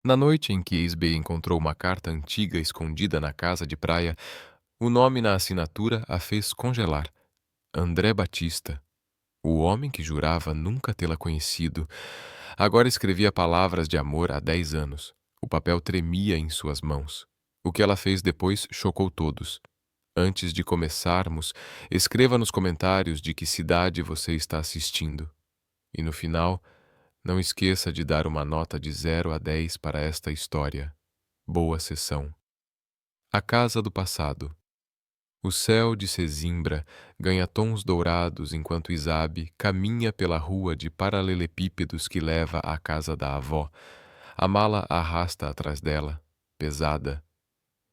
Na noite em que Isbe encontrou uma carta antiga escondida na casa de praia, o nome na assinatura a fez congelar. André Batista, o homem que jurava nunca tê-la conhecido, agora escrevia palavras de amor há 10 anos. O papel tremia em suas mãos. O que ela fez depois chocou todos. Antes de começarmos, escreva nos comentários de que cidade você está assistindo. E no final, não esqueça de dar uma nota de 0 a 10 para esta história. Boa sessão. A Casa do Passado. O céu de Sesimbra ganha tons dourados enquanto Isabe caminha pela rua de paralelepípedos que leva à casa da avó. A mala arrasta atrás dela, pesada.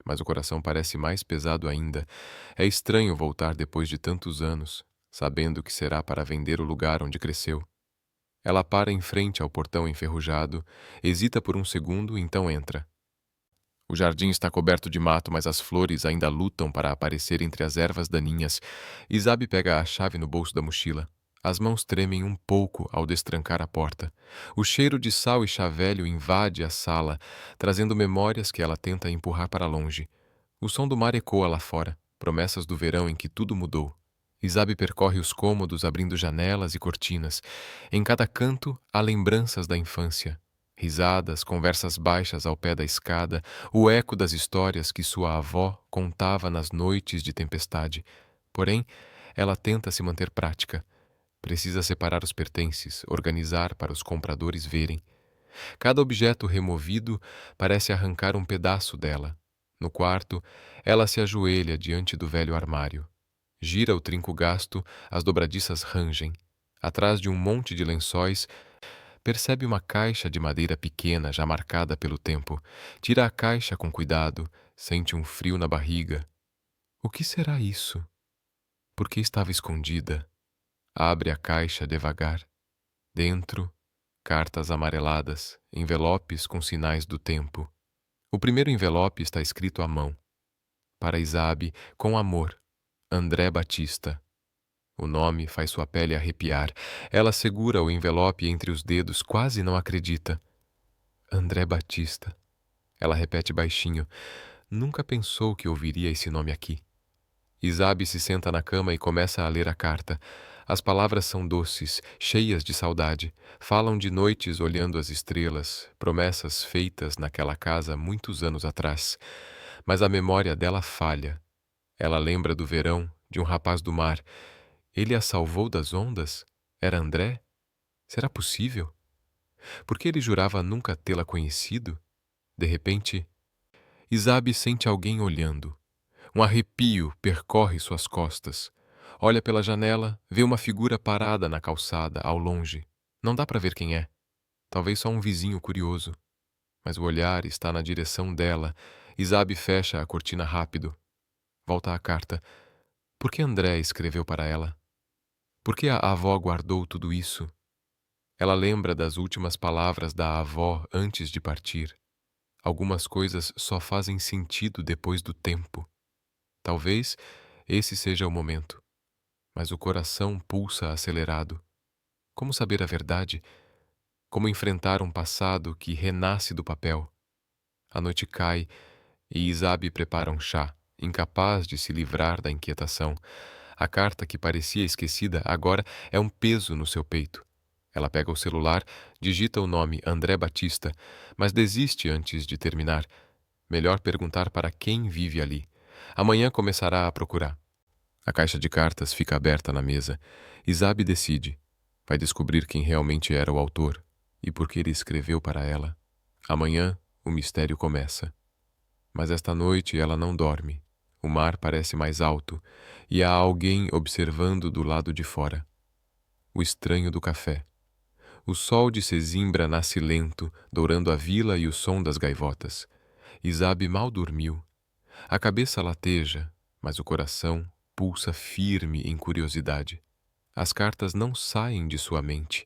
Mas o coração parece mais pesado ainda. É estranho voltar depois de tantos anos, sabendo que será para vender o lugar onde cresceu. Ela para em frente ao portão enferrujado, hesita por um segundo e então entra. O jardim está coberto de mato, mas as flores ainda lutam para aparecer entre as ervas daninhas. Isabe pega a chave no bolso da mochila. As mãos tremem um pouco ao destrancar a porta. O cheiro de sal e chá velho invade a sala, trazendo memórias que ela tenta empurrar para longe. O som do mar ecoa lá fora, promessas do verão em que tudo mudou. Isabe percorre os cômodos abrindo janelas e cortinas. Em cada canto há lembranças da infância. Risadas, conversas baixas ao pé da escada, o eco das histórias que sua avó contava nas noites de tempestade. Porém, ela tenta se manter prática. Precisa separar os pertences, organizar para os compradores verem. Cada objeto removido parece arrancar um pedaço dela. No quarto, ela se ajoelha diante do velho armário. Gira o trinco gasto, as dobradiças rangem. Atrás de um monte de lençóis, percebe uma caixa de madeira pequena já marcada pelo tempo. Tira a caixa com cuidado, sente um frio na barriga. O que será isso? Por que estava escondida? Abre a caixa devagar. Dentro, cartas amareladas, envelopes com sinais do tempo. O primeiro envelope está escrito à mão. Para Isabe, com amor, André Batista. O nome faz sua pele arrepiar. Ela segura o envelope entre os dedos, quase não acredita. André Batista. Ela repete baixinho. Nunca pensou que ouviria esse nome aqui. Isabe se senta na cama e começa a ler a carta. As palavras são doces, cheias de saudade. Falam de noites olhando as estrelas, promessas feitas naquela casa muitos anos atrás. Mas a memória dela falha. Ela lembra do verão, de um rapaz do mar. Ele a salvou das ondas? Era André? Será possível? Por que ele jurava nunca tê-la conhecido? De repente, Isabe sente alguém olhando. Um arrepio percorre suas costas. Olha pela janela, vê uma figura parada na calçada, ao longe. Não dá para ver quem é. Talvez só um vizinho curioso. Mas o olhar está na direção dela. Isabe fecha a cortina rápido. Volta à carta. Por que André escreveu para ela? Por que a avó guardou tudo isso? Ela lembra das últimas palavras da avó antes de partir. Algumas coisas só fazem sentido depois do tempo. Talvez esse seja o momento. Mas o coração pulsa acelerado. Como saber a verdade? Como enfrentar um passado que renasce do papel? A noite cai e Isabe prepara um chá, incapaz de se livrar da inquietação. A carta que parecia esquecida agora é um peso no seu peito. Ela pega o celular, digita o nome André Batista, mas desiste antes de terminar. Melhor perguntar para quem vive ali. Amanhã começará a procurar. A caixa de cartas fica aberta na mesa. Isabe decide. Vai descobrir quem realmente era o autor e por que ele escreveu para ela. Amanhã, o mistério começa. Mas esta noite ela não dorme. O mar parece mais alto e há alguém observando do lado de fora. O estranho do café. O sol de Sesimbra nasce lento, dourando a vila e o som das gaivotas. Isabe mal dormiu. A cabeça lateja, mas o coração pulsa firme em curiosidade. As cartas não saem de sua mente.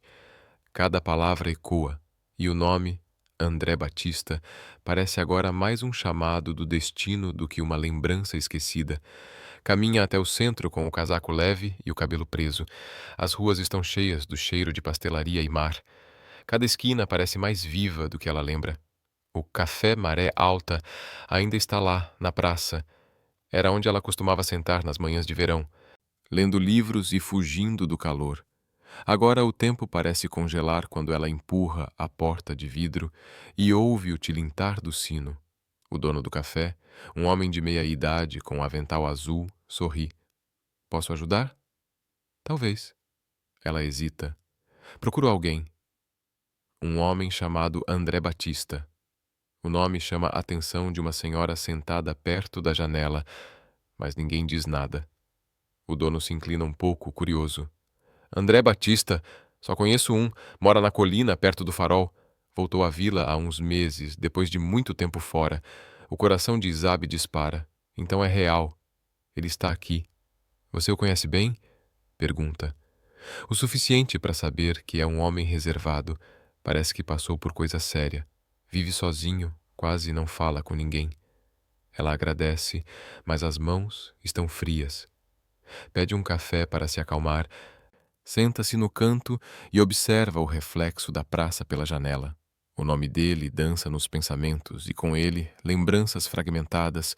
Cada palavra ecoa, e o nome, André Batista, parece agora mais um chamado do destino do que uma lembrança esquecida. Caminha até o centro com o casaco leve e o cabelo preso. As ruas estão cheias do cheiro de pastelaria e mar. Cada esquina parece mais viva do que ela lembra. O Café Maré Alta ainda está lá, na praça. Era onde ela costumava sentar nas manhãs de verão, lendo livros e fugindo do calor. Agora o tempo parece congelar quando ela empurra a porta de vidro e ouve o tilintar do sino. O dono do café, um homem de meia idade com um avental azul, sorri. Posso ajudar? Talvez. Ela hesita. Procuro alguém. Um homem chamado André Batista. O nome chama a atenção de uma senhora sentada perto da janela, mas ninguém diz nada. O dono se inclina um pouco, curioso. André Batista, só conheço um, mora na colina perto do farol. Voltou à vila há uns meses, depois de muito tempo fora. O coração de Isabe dispara. Então é real. Ele está aqui. Você o conhece bem? Pergunta. O suficiente para saber que é um homem reservado. Parece que passou por coisa séria. Vive sozinho, quase não fala com ninguém. Ela agradece, mas as mãos estão frias. Pede um café para se acalmar. Senta-se no canto e observa o reflexo da praça pela janela. O nome dele dança nos pensamentos e com ele lembranças fragmentadas,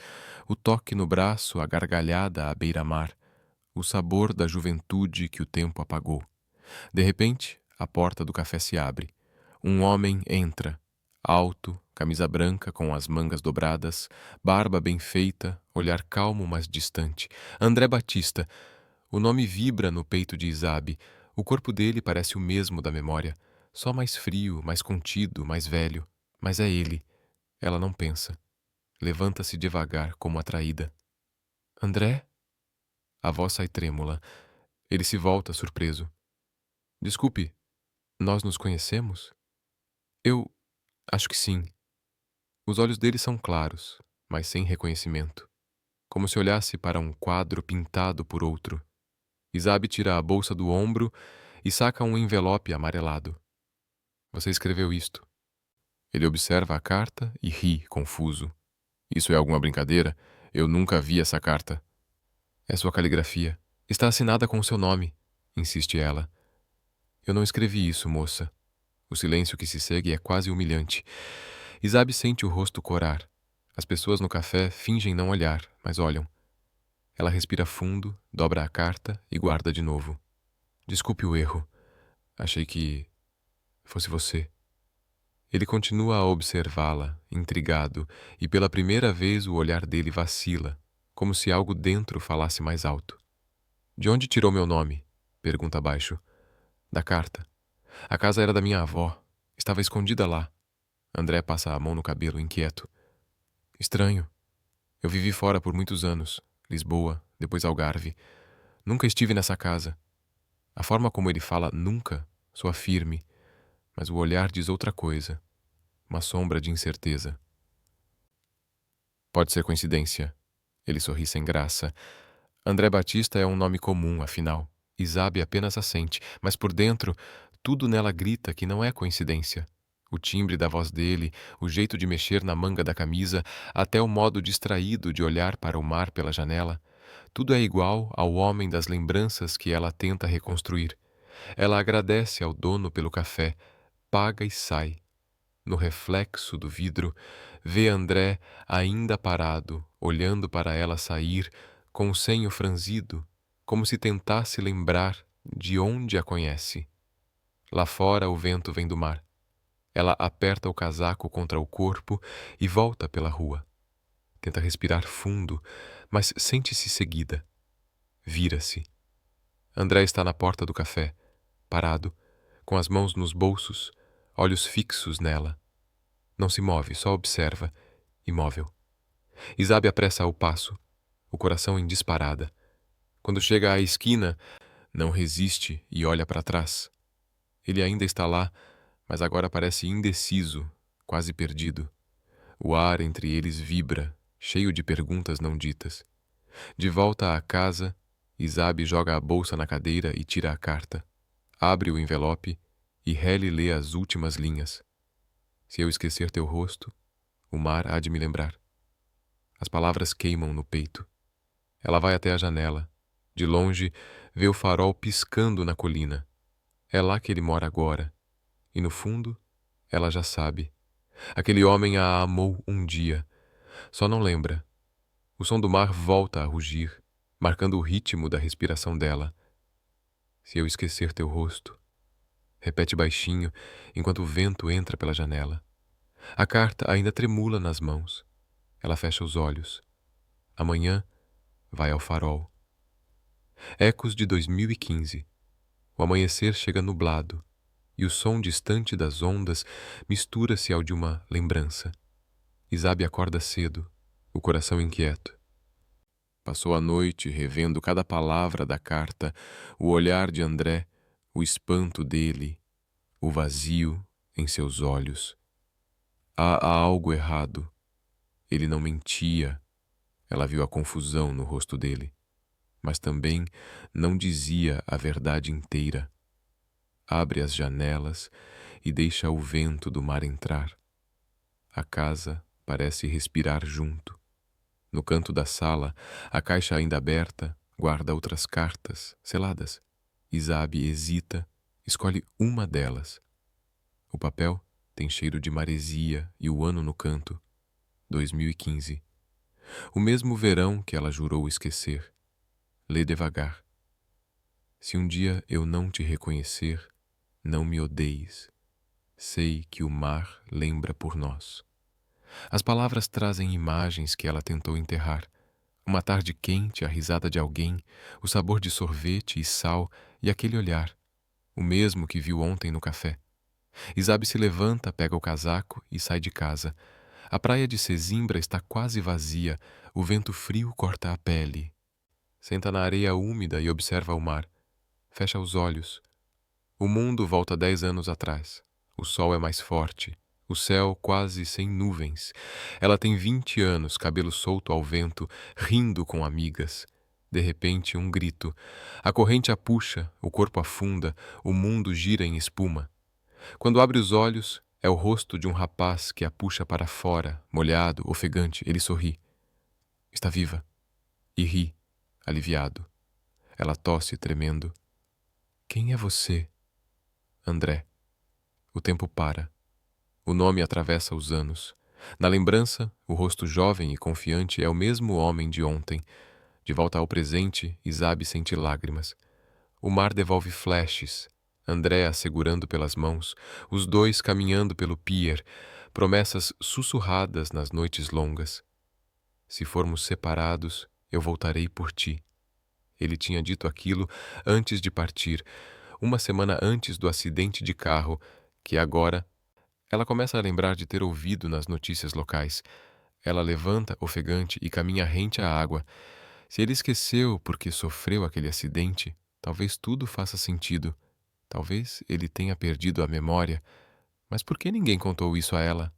o toque no braço, a gargalhada à beira-mar, o sabor da juventude que o tempo apagou. De repente, a porta do café se abre. Um homem entra, alto, camisa branca com as mangas dobradas, barba bem feita, olhar calmo mas distante. André Batista. O nome vibra no peito de Isabe. O corpo dele parece o mesmo da memória, só mais frio, mais contido, mais velho. Mas é ele. Ela não pensa. Levanta-se devagar, como atraída. André? A voz sai trêmula. Ele se volta, surpreso. Desculpe, nós nos conhecemos? Eu acho que sim. Os olhos dele são claros, mas sem reconhecimento, como se olhasse para um quadro pintado por outro. Isabe tira a bolsa do ombro e saca um envelope amarelado. Você escreveu isto. Ele observa a carta e ri, confuso. Isso é alguma brincadeira? Eu nunca vi essa carta. É sua caligrafia. Está assinada com o seu nome, insiste ela. Eu não escrevi isso, moça. O silêncio que se segue é quase humilhante. Isabe sente o rosto corar. As pessoas no café fingem não olhar, mas olham. Ela respira fundo, dobra a carta e guarda de novo. Desculpe o erro. Achei que fosse você. Ele continua a observá-la, intrigado, e pela primeira vez o olhar dele vacila, como se algo dentro falasse mais alto. De onde tirou meu nome? Pergunta baixo. Da carta. A casa era da minha avó. Estava escondida lá. André passa a mão no cabelo, inquieto. Estranho. Eu vivi fora por muitos anos. Lisboa, depois Algarve. Nunca estive nessa casa. A forma como ele fala nunca soa firme, mas o olhar diz outra coisa. Uma sombra de incerteza. Pode ser coincidência. Ele sorri sem graça. André Batista é um nome comum, afinal. Isabe apenas assente, mas por dentro, tudo nela grita que não é coincidência. O timbre da voz dele, o jeito de mexer na manga da camisa, até o modo distraído de olhar para o mar pela janela. Tudo é igual ao homem das lembranças que ela tenta reconstruir. Ela agradece ao dono pelo café, paga e sai. No reflexo do vidro, vê André ainda parado, olhando para ela sair, com o senho franzido, como se tentasse lembrar de onde a conhece. Lá fora o vento vem do mar. Ela aperta o casaco contra o corpo e volta pela rua. Tenta respirar fundo, mas sente-se seguida. Vira-se. André está na porta do café, parado, com as mãos nos bolsos, olhos fixos nela. Não se move, só observa, imóvel. Isabe apressa o passo, o coração em disparada. Quando chega à esquina, não resiste e olha para trás. Ele ainda está lá, mas agora parece indeciso, quase perdido. O ar entre eles vibra, cheio de perguntas não ditas. De volta à casa, Isabe joga a bolsa na cadeira e tira a carta. Abre o envelope e Helly lê as últimas linhas. Se eu esquecer teu rosto, o mar há de me lembrar. As palavras queimam no peito. Ela vai até a janela. De longe, vê o farol piscando na colina. É lá que ele mora agora. E no fundo, ela já sabe. Aquele homem a amou um dia, só não lembra. O som do mar volta a rugir, marcando o ritmo da respiração dela. Se eu esquecer teu rosto, repete baixinho, enquanto o vento entra pela janela. A carta ainda tremula nas mãos. Ela fecha os olhos. Amanhã vai ao farol. Ecos de 2015. O amanhecer chega nublado, e o som distante das ondas mistura-se ao de uma lembrança. Isabe acorda cedo, o coração inquieto. Passou a noite revendo cada palavra da carta, o olhar de André, o espanto dele, o vazio em seus olhos. Há algo errado. Ele não mentia. Ela viu a confusão no rosto dele, mas também não dizia a verdade inteira. Abre as janelas e deixa o vento do mar entrar. A casa parece respirar junto. No canto da sala, a caixa ainda aberta guarda outras cartas, seladas. Isabe hesita, escolhe uma delas. O papel tem cheiro de maresia e o ano no canto. 2015. O mesmo verão que ela jurou esquecer. Lê devagar. Se um dia eu não te reconhecer, não me odeies. Sei que o mar lembra por nós. As palavras trazem imagens que ela tentou enterrar. Uma tarde quente, a risada de alguém, o sabor de sorvete e sal e aquele olhar, o mesmo que viu ontem no café. Isabe se levanta, pega o casaco e sai de casa. A praia de Sesimbra está quase vazia, o vento frio corta a pele. Senta na areia úmida e observa o mar. Fecha os olhos. O mundo volta 10 anos atrás. O sol é mais forte. O céu quase sem nuvens. Ela tem 20 anos, cabelo solto ao vento, rindo com amigas. De repente, um grito. A corrente a puxa, o corpo afunda, o mundo gira em espuma. Quando abre os olhos, é o rosto de um rapaz que a puxa para fora, molhado, ofegante. Ele sorri. Está viva. E ri, aliviado. Ela tosse, tremendo. Quem é você? André. O tempo para. O nome atravessa os anos. Na lembrança, o rosto jovem e confiante é o mesmo homem de ontem. De volta ao presente, Isabe sente lágrimas. O mar devolve flashes. André a segurando pelas mãos, os dois caminhando pelo pier, promessas sussurradas nas noites longas. Se formos separados, eu voltarei por ti. Ele tinha dito aquilo antes de partir, uma semana antes do acidente de carro, que agora ela começa a lembrar de ter ouvido nas notícias locais. Ela levanta, ofegante, e caminha rente à água. Se ele esqueceu porque sofreu aquele acidente, talvez tudo faça sentido. Talvez ele tenha perdido a memória. Mas por que ninguém contou isso a ela?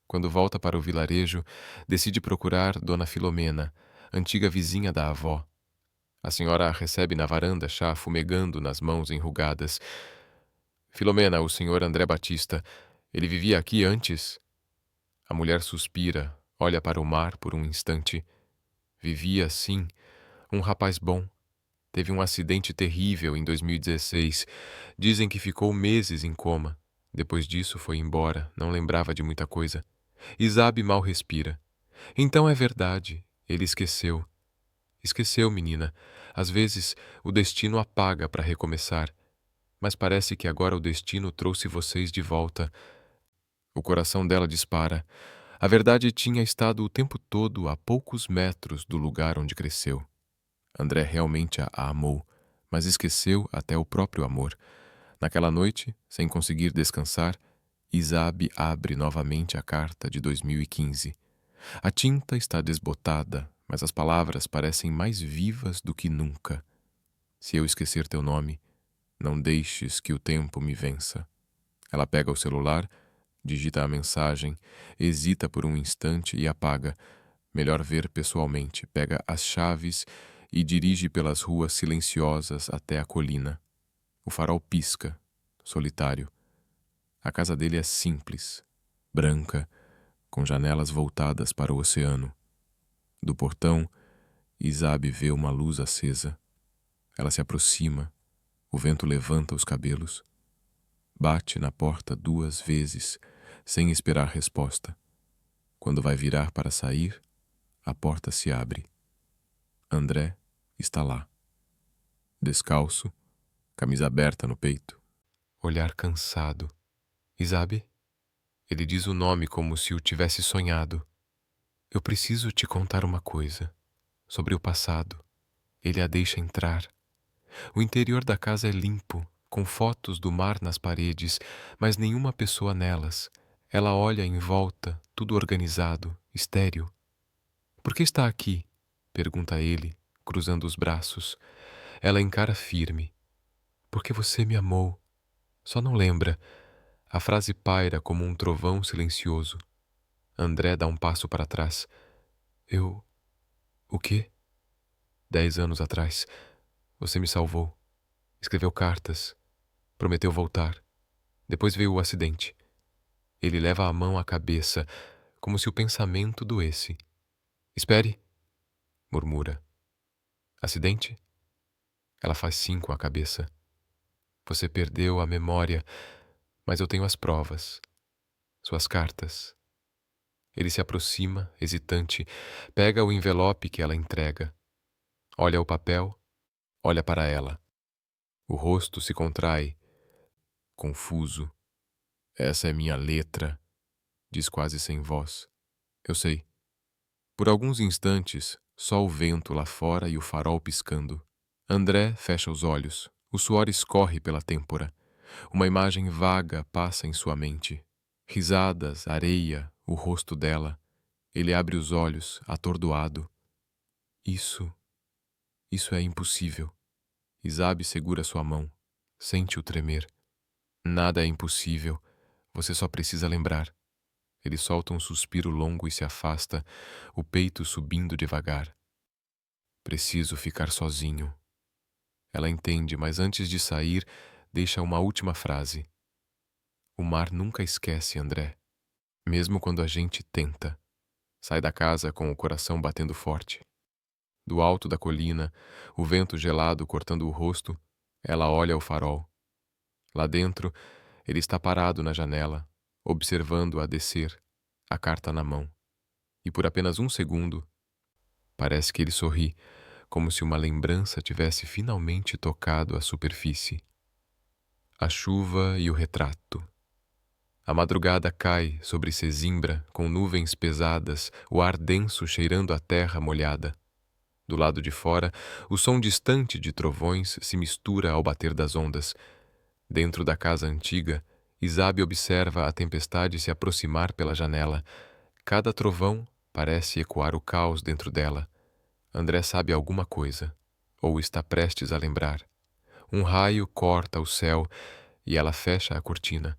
Quando volta para o vilarejo, decide procurar Dona Filomena, antiga vizinha da avó. A senhora a recebe na varanda, chá fumegando nas mãos enrugadas. Filomena, o senhor André Batista, ele vivia aqui antes? A mulher suspira, olha para o mar por um instante. Vivia, sim, um rapaz bom. Teve um acidente terrível em 2016. Dizem que ficou meses em coma. Depois disso foi embora, não lembrava de muita coisa. Isabe mal respira. Então é verdade, ele esqueceu. Esqueceu, menina. Às vezes o destino apaga para recomeçar. Mas parece que agora o destino trouxe vocês de volta. O coração dela dispara. A verdade tinha estado o tempo todo a poucos metros do lugar onde cresceu. André realmente a amou, mas esqueceu até o próprio amor. Naquela noite, sem conseguir descansar, Isabe abre novamente a carta de 2015. A tinta está desbotada, mas as palavras parecem mais vivas do que nunca. Se eu esquecer teu nome, não deixes que o tempo me vença. Ela pega o celular, digita a mensagem, hesita por um instante e apaga. Melhor ver pessoalmente, pega as chaves e dirige pelas ruas silenciosas até a colina. O farol pisca, solitário. A casa dele é simples, branca, com janelas voltadas para o oceano. Do portão, Isabe vê uma luz acesa. Ela se aproxima, o vento levanta os cabelos. Bate na porta 2 vezes, sem esperar resposta. Quando vai virar para sair, a porta se abre. André está lá, descalço, camisa aberta no peito, olhar cansado. Isabe? Ele diz o nome como se o tivesse sonhado. Eu preciso te contar uma coisa sobre o passado. Ele a deixa entrar. O interior da casa é limpo, com fotos do mar nas paredes, mas nenhuma pessoa nelas. Ela olha em volta, tudo organizado, estéril. Por que está aqui? Pergunta ele, cruzando os braços. Ela encara firme. Porque você me amou. Só não lembra. A frase paira como um trovão silencioso. André dá um passo para trás. Eu... O quê? 10 anos atrás. Você me salvou. Escreveu cartas. Prometeu voltar. Depois veio o acidente. Ele leva a mão à cabeça, como se o pensamento doesse. Espere, murmura. Acidente? Ela faz sim com a cabeça. Você perdeu a memória, mas eu tenho as provas. Suas cartas. Ele se aproxima, hesitante, pega o envelope que ela entrega. Olha o papel, olha para ela. O rosto se contrai, confuso. Essa é minha letra, diz quase sem voz. Eu sei. Por alguns instantes, só o vento lá fora e o farol piscando. André fecha os olhos. O suor escorre pela têmpora. Uma imagem vaga passa em sua mente. Risadas, areia, o rosto dela. Ele abre os olhos, atordoado. Isso é impossível. Isabe segura sua mão. Sente-o tremer. Nada é impossível. Você só precisa lembrar. Ele solta um suspiro longo e se afasta, o peito subindo devagar. Preciso ficar sozinho. Ela entende, mas antes de sair, deixa uma última frase. O mar nunca esquece, André. Mesmo quando a gente tenta. Sai da casa com o coração batendo forte. Do alto da colina, o vento gelado cortando o rosto, ela olha o farol. Lá dentro, ele está parado na janela, observando-a descer, a carta na mão. E por apenas um segundo, parece que ele sorri, como se uma lembrança tivesse finalmente tocado a superfície. A chuva e o retrato. A madrugada cai sobre Sesimbra, com nuvens pesadas, o ar denso cheirando a terra molhada. Do lado de fora, o som distante de trovões se mistura ao bater das ondas. Dentro da casa antiga, Isabe observa a tempestade se aproximar pela janela. Cada trovão parece ecoar o caos dentro dela. André sabe alguma coisa, ou está prestes a lembrar. Um raio corta o céu e ela fecha a cortina.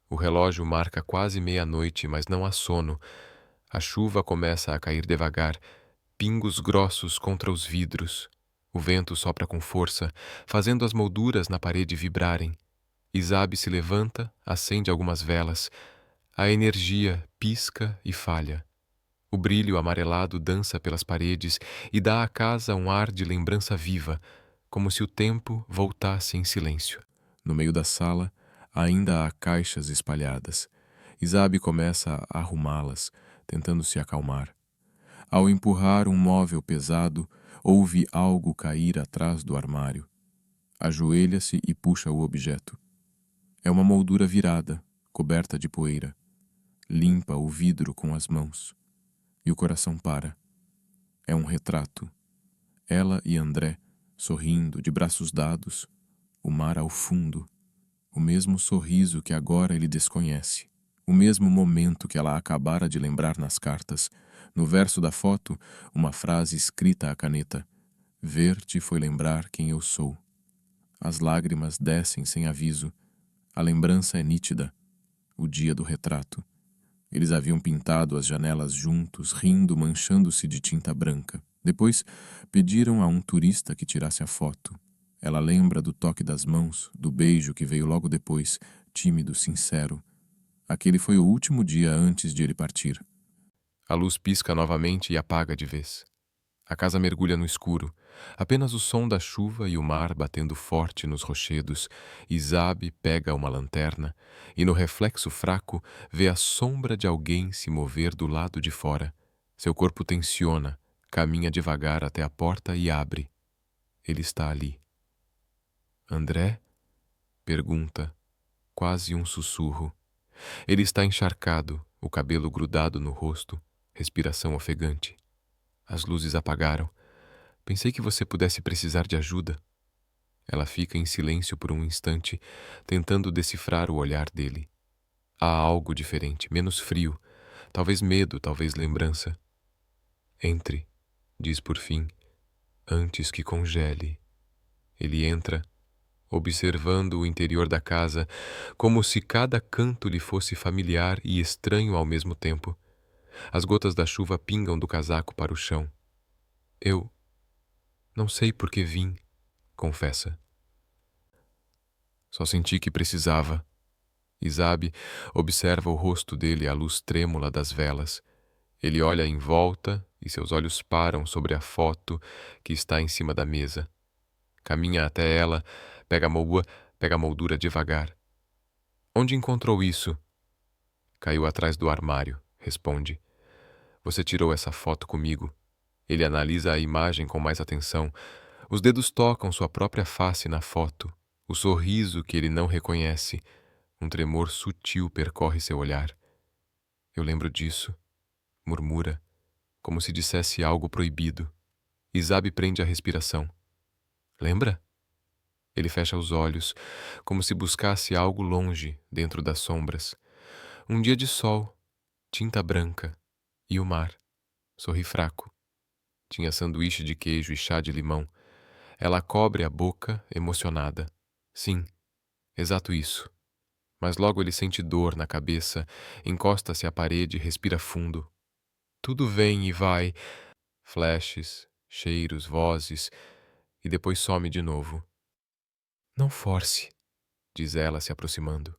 O relógio marca quase meia-noite, mas não há sono. A chuva começa a cair devagar, pingos grossos contra os vidros. O vento sopra com força, fazendo as molduras na parede vibrarem. Isabe se levanta, acende algumas velas. A energia pisca e falha. O brilho amarelado dança pelas paredes e dá à casa um ar de lembrança viva, como se o tempo voltasse em silêncio. No meio da sala, ainda há caixas espalhadas. Isabe começa a arrumá-las, tentando se acalmar. Ao empurrar um móvel pesado, ouve algo cair atrás do armário. Ajoelha-se e puxa o objeto. É uma moldura virada, coberta de poeira. Limpa o vidro com as mãos. E o coração para. É um retrato. Ela e André, sorrindo, de braços dados, o mar ao fundo. O mesmo sorriso que agora ele desconhece. O mesmo momento que ela acabara de lembrar nas cartas. No verso da foto, uma frase escrita à caneta. Ver-te foi lembrar quem eu sou. As lágrimas descem sem aviso. A lembrança é nítida. O dia do retrato. Eles haviam pintado as janelas juntos, rindo, manchando-se de tinta branca. Depois, pediram a um turista que tirasse a foto. Ela lembra do toque das mãos, do beijo que veio logo depois, tímido, sincero. Aquele foi o último dia antes de ele partir. A luz pisca novamente e apaga de vez. A casa mergulha no escuro. Apenas o som da chuva e o mar batendo forte nos rochedos. Isabe pega uma lanterna e, no reflexo fraco, vê a sombra de alguém se mover do lado de fora. Seu corpo tensiona, caminha devagar até a porta e abre. Ele está ali. André? Pergunta, quase um sussurro. Ele está encharcado, o cabelo grudado no rosto, respiração ofegante. As luzes apagaram. Pensei que você pudesse precisar de ajuda. Ela fica em silêncio por um instante, tentando decifrar o olhar dele. Há algo diferente, menos frio. Talvez medo, talvez lembrança. Entre, diz por fim, antes que congele. Ele entra, observando o interior da casa, como se cada canto lhe fosse familiar e estranho ao mesmo tempo. As gotas da chuva pingam do casaco para o chão. Eu não sei por que vim, confessa. Só senti que precisava. Isabe observa o rosto dele à luz trêmula das velas. Ele olha em volta e seus olhos param sobre a foto que está em cima da mesa. Caminha até ela, pega a moldura devagar. Onde encontrou isso? Caiu atrás do armário, responde. Você tirou essa foto comigo. Ele analisa a imagem com mais atenção. Os dedos tocam sua própria face na foto. O sorriso que ele não reconhece. Um tremor sutil percorre seu olhar. Eu lembro disso, murmura, como se dissesse algo proibido. Isabe prende a respiração. Lembra? Ele fecha os olhos, como se buscasse algo longe, dentro das sombras. Um dia de sol, tinta branca e o mar. Sorri fraco. Tinha sanduíche de queijo e chá de limão. Ela cobre a boca, emocionada. Sim, exato isso. Mas logo ele sente dor na cabeça, encosta-se à parede e respira fundo. Tudo vem e vai, flashes, cheiros, vozes, e depois some de novo. Não force, diz ela se aproximando.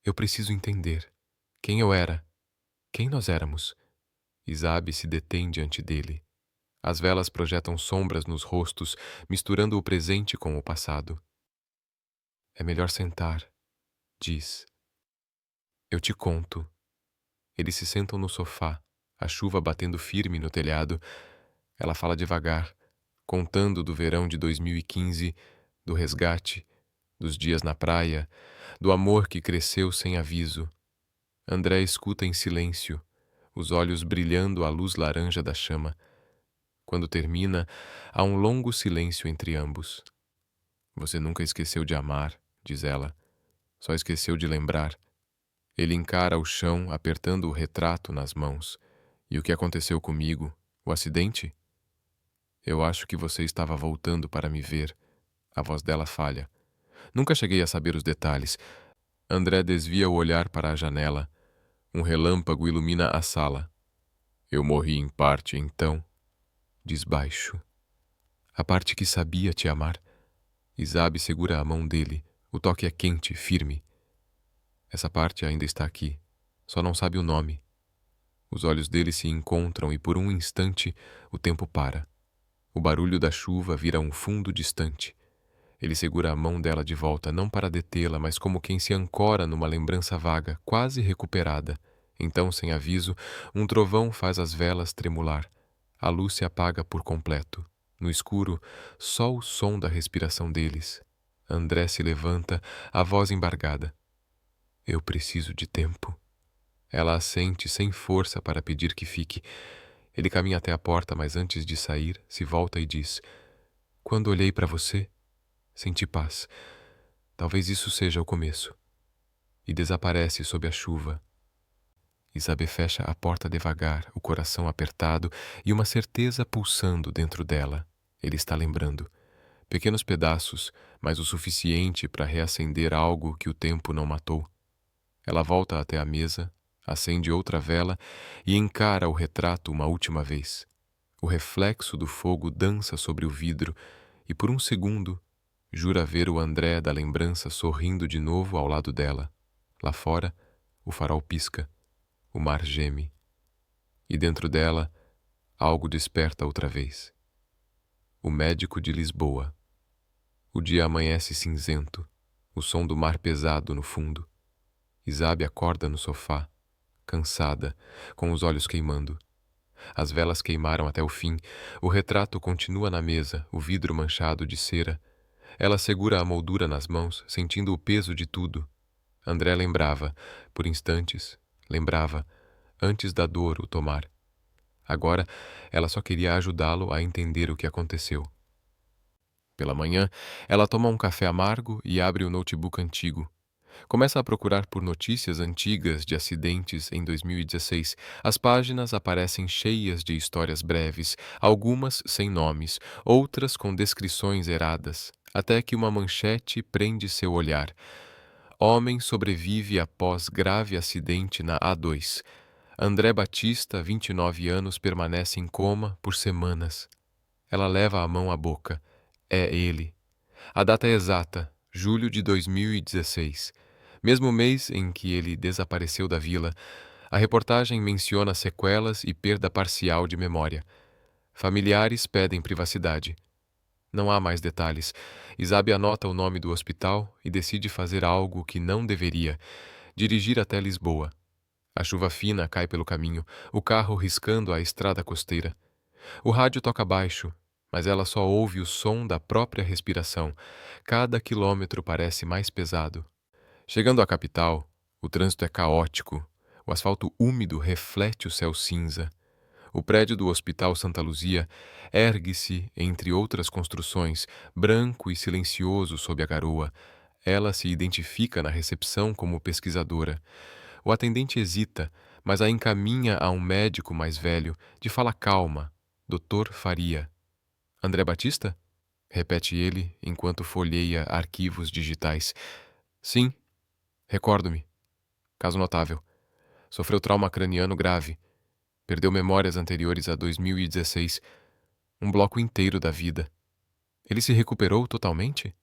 Eu preciso entender quem eu era, quem nós éramos. Isabe se detém diante dele. As velas projetam sombras nos rostos, misturando o presente com o passado. É melhor sentar, diz. Eu te conto. Eles se sentam no sofá, a chuva batendo firme no telhado. Ela fala devagar, contando do verão de 2015, do resgate, dos dias na praia, do amor que cresceu sem aviso. André escuta em silêncio, os olhos brilhando à luz laranja da chama. Quando termina, há um longo silêncio entre ambos. Você nunca esqueceu de amar, diz ela, só esqueceu de lembrar. Ele encara o chão, apertando o retrato nas mãos. E o que aconteceu comigo? O acidente? Eu acho que você estava voltando para me ver. A voz dela falha. Nunca cheguei a saber os detalhes. André desvia o olhar para a janela. Um relâmpago ilumina a sala. Eu morri em parte, então, diz baixo. A parte que sabia te amar. Isabe segura a mão dele. O toque é quente, firme. Essa parte ainda está aqui. Só não sabe o nome. Os olhos dele se encontram e por um instante o tempo para. O barulho da chuva vira um fundo distante. Ele segura a mão dela de volta, não para detê-la, mas como quem se ancora numa lembrança vaga, quase recuperada. Então, sem aviso, um trovão faz as velas tremular. A luz se apaga por completo. No escuro, só o som da respiração deles. André se levanta, a voz embargada. Eu preciso de tempo. Ela assente sem força para pedir que fique. Ele caminha até a porta, mas antes de sair, se volta e diz: Quando olhei para você, senti paz. Talvez isso seja o começo. E desaparece sob a chuva. Isabe fecha a porta devagar, o coração apertado e uma certeza pulsando dentro dela. Ele está lembrando. Pequenos pedaços, mas o suficiente para reacender algo que o tempo não matou. Ela volta até a mesa, acende outra vela e encara o retrato uma última vez. O reflexo do fogo dança sobre o vidro e, por um segundo, jura ver o André da lembrança sorrindo de novo ao lado dela. Lá fora, o farol pisca, o mar geme. E dentro dela, Algo desperta outra vez. O médico de Lisboa. O dia amanhece cinzento, o som do mar pesado no fundo. Isabe acorda no sofá, cansada, com os olhos queimando. As velas queimaram até o fim, o retrato continua na mesa, o vidro manchado de cera. Ela segura a moldura nas mãos, sentindo o peso de tudo. André lembrava, por instantes, lembrava, antes da dor o tomar. Agora, ela só queria ajudá-lo a entender o que aconteceu. Pela manhã, ela toma um café amargo e abre o notebook antigo. Começa a procurar por notícias antigas de acidentes em 2016. As páginas aparecem cheias de histórias breves, algumas sem nomes, outras com descrições eradas, até que uma manchete prende seu olhar. Homem sobrevive após grave acidente na A2. André Batista, 29 anos, permanece em coma por semanas. Ela leva a mão à boca. É ele. A data é exata, julho de 2016. Mesmo mês em que ele desapareceu da vila, a reportagem menciona sequelas e perda parcial de memória. Familiares pedem privacidade. Não há mais detalhes. Isabe anota o nome do hospital e decide fazer algo que não deveria: dirigir até Lisboa. A chuva fina cai pelo caminho, o carro riscando a estrada costeira. O rádio toca baixo, mas ela só ouve o som da própria respiração. Cada quilômetro parece mais pesado. Chegando à capital, o trânsito é caótico. O asfalto úmido reflete o céu cinza. O prédio do Hospital Santa Luzia ergue-se entre outras construções, branco e silencioso sob a garoa. Ela se identifica na recepção como pesquisadora. O atendente hesita, mas a encaminha a um médico mais velho, de fala calma, Dr. Faria. André Batista? Repete ele enquanto folheia arquivos digitais. Sim, recordo-me. Caso notável. Sofreu trauma craniano grave. Perdeu memórias anteriores a 2016. Um bloco inteiro da vida. Ele se recuperou totalmente?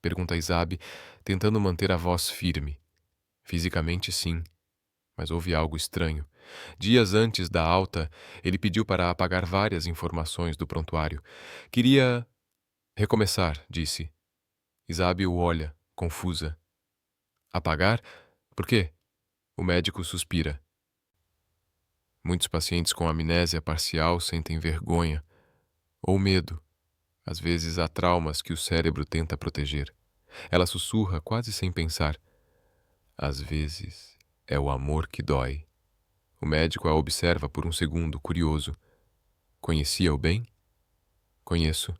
Pergunta Isabe, tentando manter a voz firme. Fisicamente, sim. Mas houve algo estranho. Dias antes da alta, ele pediu para apagar várias informações do prontuário. Queria recomeçar, disse. Isabe o olha, confusa. Apagar? Por quê? O médico suspira. Muitos pacientes com amnésia parcial sentem vergonha ou medo. Às vezes há traumas que o cérebro tenta proteger. Ela sussurra, quase sem pensar. Às vezes é o amor que dói. O médico a observa por um segundo, curioso. Conhecia-o bem? Conheço.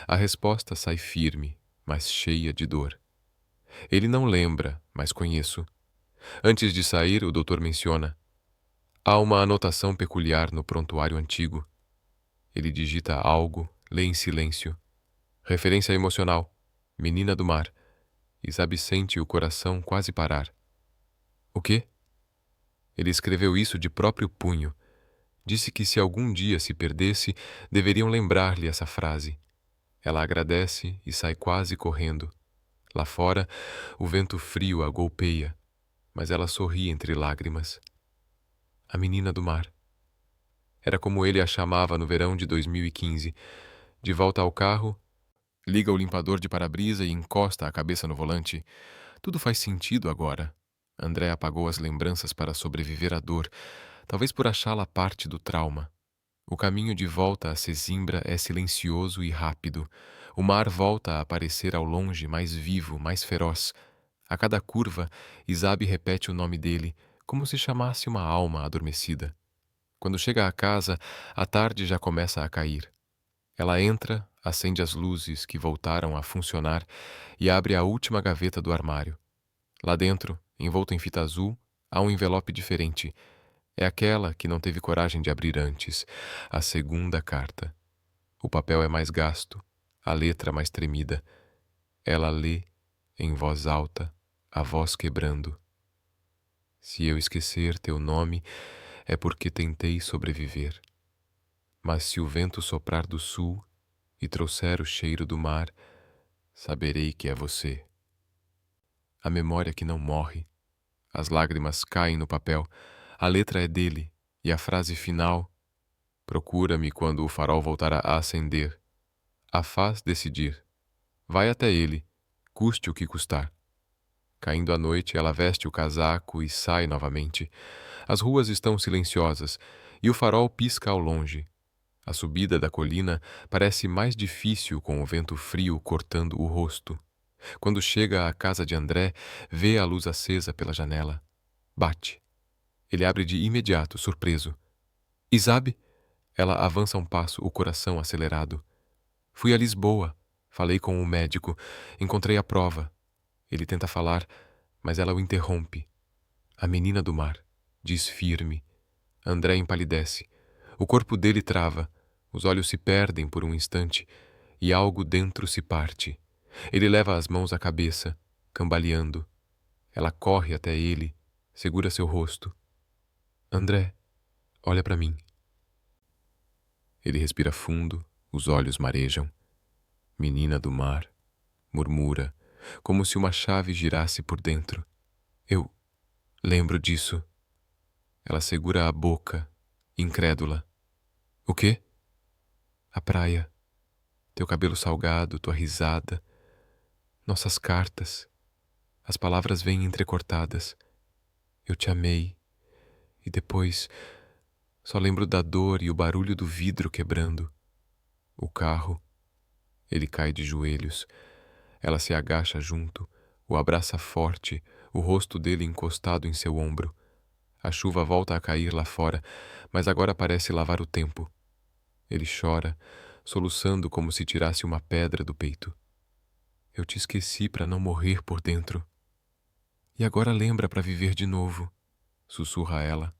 A resposta sai firme, mas cheia de dor. Ele não lembra, mas conheço. Antes de sair, o doutor menciona. Há uma anotação peculiar no prontuário antigo. Ele digita algo, lê em silêncio. Referência emocional. Menina do mar. Isabe sente o coração quase parar. O quê? Ele escreveu isso de próprio punho. Disse que se algum dia se perdesse, deveriam lembrar-lhe essa frase. Ela agradece e sai quase correndo. Lá fora, o vento frio a golpeia, mas ela sorri entre lágrimas. A menina do mar. Era como ele a chamava no verão de 2015. De volta ao carro, liga o limpador de para-brisa e encosta a cabeça no volante. Tudo faz sentido agora. André apagou as lembranças para sobreviver à dor, talvez por achá-la parte do trauma. O caminho de volta a Sesimbra é silencioso e rápido. O mar volta a aparecer ao longe, mais vivo, mais feroz. A cada curva, Isabe repete o nome dele, como se chamasse uma alma adormecida. Quando chega à casa, a tarde já começa a cair. Ela entra, acende as luzes que voltaram a funcionar e abre a última gaveta do armário. Lá dentro, envolto em fita azul, há um envelope diferente. É aquela que não teve coragem de abrir antes, a segunda carta. O papel é mais gasto, a letra mais tremida. Ela lê, em voz alta, a voz quebrando. Se eu esquecer teu nome, é porque tentei sobreviver. Mas se o vento soprar do sul e trouxer o cheiro do mar, saberei que é você. A memória que não morre. As lágrimas caem no papel. A letra é dele, e a frase final: Procura-me quando o farol voltar a acender. A faz decidir. Vai até ele, custe o que custar. Caindo a noite, ela veste o casaco e sai novamente. As ruas estão silenciosas e o farol pisca ao longe. A subida da colina parece mais difícil com o vento frio cortando o rosto. Quando chega à casa de André, vê a luz acesa pela janela. Bate. Ele abre de imediato, surpreso. Isabe? Ela avança um passo, o coração acelerado. Fui a Lisboa. Falei com o médico. Encontrei a prova. Ele tenta falar, mas ela o interrompe. A menina do mar, diz firme. André empalidece. O corpo dele trava. Os olhos se perdem por um instante e algo dentro se parte. Ele leva as mãos à cabeça, cambaleando. Ela corre até ele, segura seu rosto. André, olha para mim. Ele respira fundo, os olhos marejam. Menina do mar, murmura, como se uma chave girasse por dentro. Eu lembro disso. Ela segura a boca, incrédula. O quê? A praia. Teu cabelo salgado, tua risada. Nossas cartas. As palavras vêm entrecortadas. Eu te amei. E depois, só lembro da dor e o barulho do vidro quebrando. O carro. Ele cai de joelhos. Ela se agacha junto, o abraça forte, o rosto dele encostado em seu ombro. A chuva volta a cair lá fora, mas agora parece lavar o tempo. Ele chora, soluçando como se tirasse uma pedra do peito. Eu te esqueci para não morrer por dentro. E agora lembra para viver de novo, sussurra ela.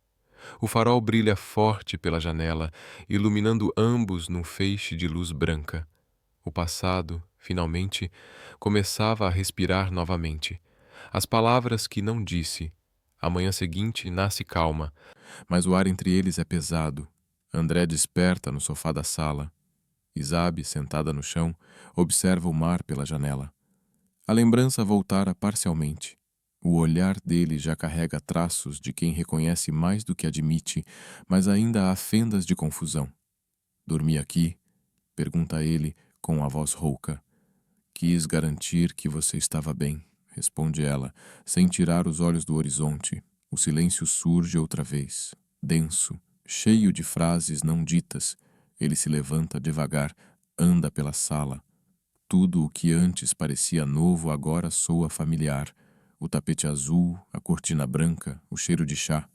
O farol brilha forte pela janela, iluminando ambos num feixe de luz branca. O passado, finalmente, começava a respirar novamente. As palavras que não disse. A manhã seguinte nasce calma, mas o ar entre eles é pesado. André desperta no sofá da sala. Isabe, sentada no chão, observa o mar pela janela. A lembrança voltara parcialmente. O olhar dele já carrega traços de quem reconhece mais do que admite, mas ainda há fendas de confusão. Dormi aqui? Pergunta ele com a voz rouca. Quis garantir que você estava bem, responde ela, sem tirar os olhos do horizonte. O silêncio surge outra vez, denso, cheio de frases não ditas. Ele se levanta devagar, anda pela sala. Tudo o que antes parecia novo agora soa familiar. O tapete azul, a cortina branca, o cheiro de chá.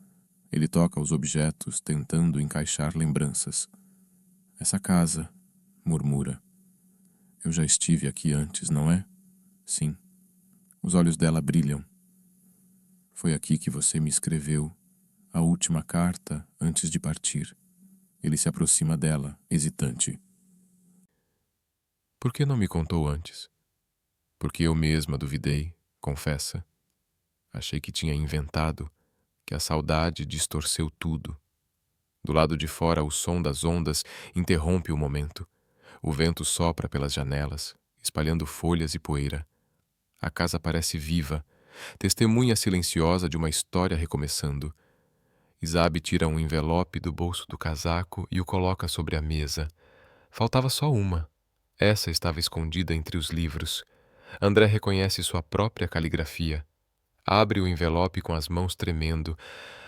Ele toca os objetos, tentando encaixar lembranças. Essa casa, murmura. Eu já estive aqui antes, não é? Sim. Os olhos dela brilham. Foi aqui que você me escreveu a última carta antes de partir. Ele se aproxima dela, hesitante. Por que não me contou antes? Porque eu mesma duvidei, confessa. Achei que tinha inventado, que a saudade distorceu tudo. Do lado de fora, o som das ondas interrompe o momento. O vento sopra pelas janelas, espalhando folhas e poeira. A casa parece viva, testemunha silenciosa de uma história recomeçando. Isabe tira um envelope do bolso do casaco e o coloca sobre a mesa. Faltava só uma. Essa estava escondida entre os livros. André reconhece sua própria caligrafia. Abre o envelope com as mãos tremendo.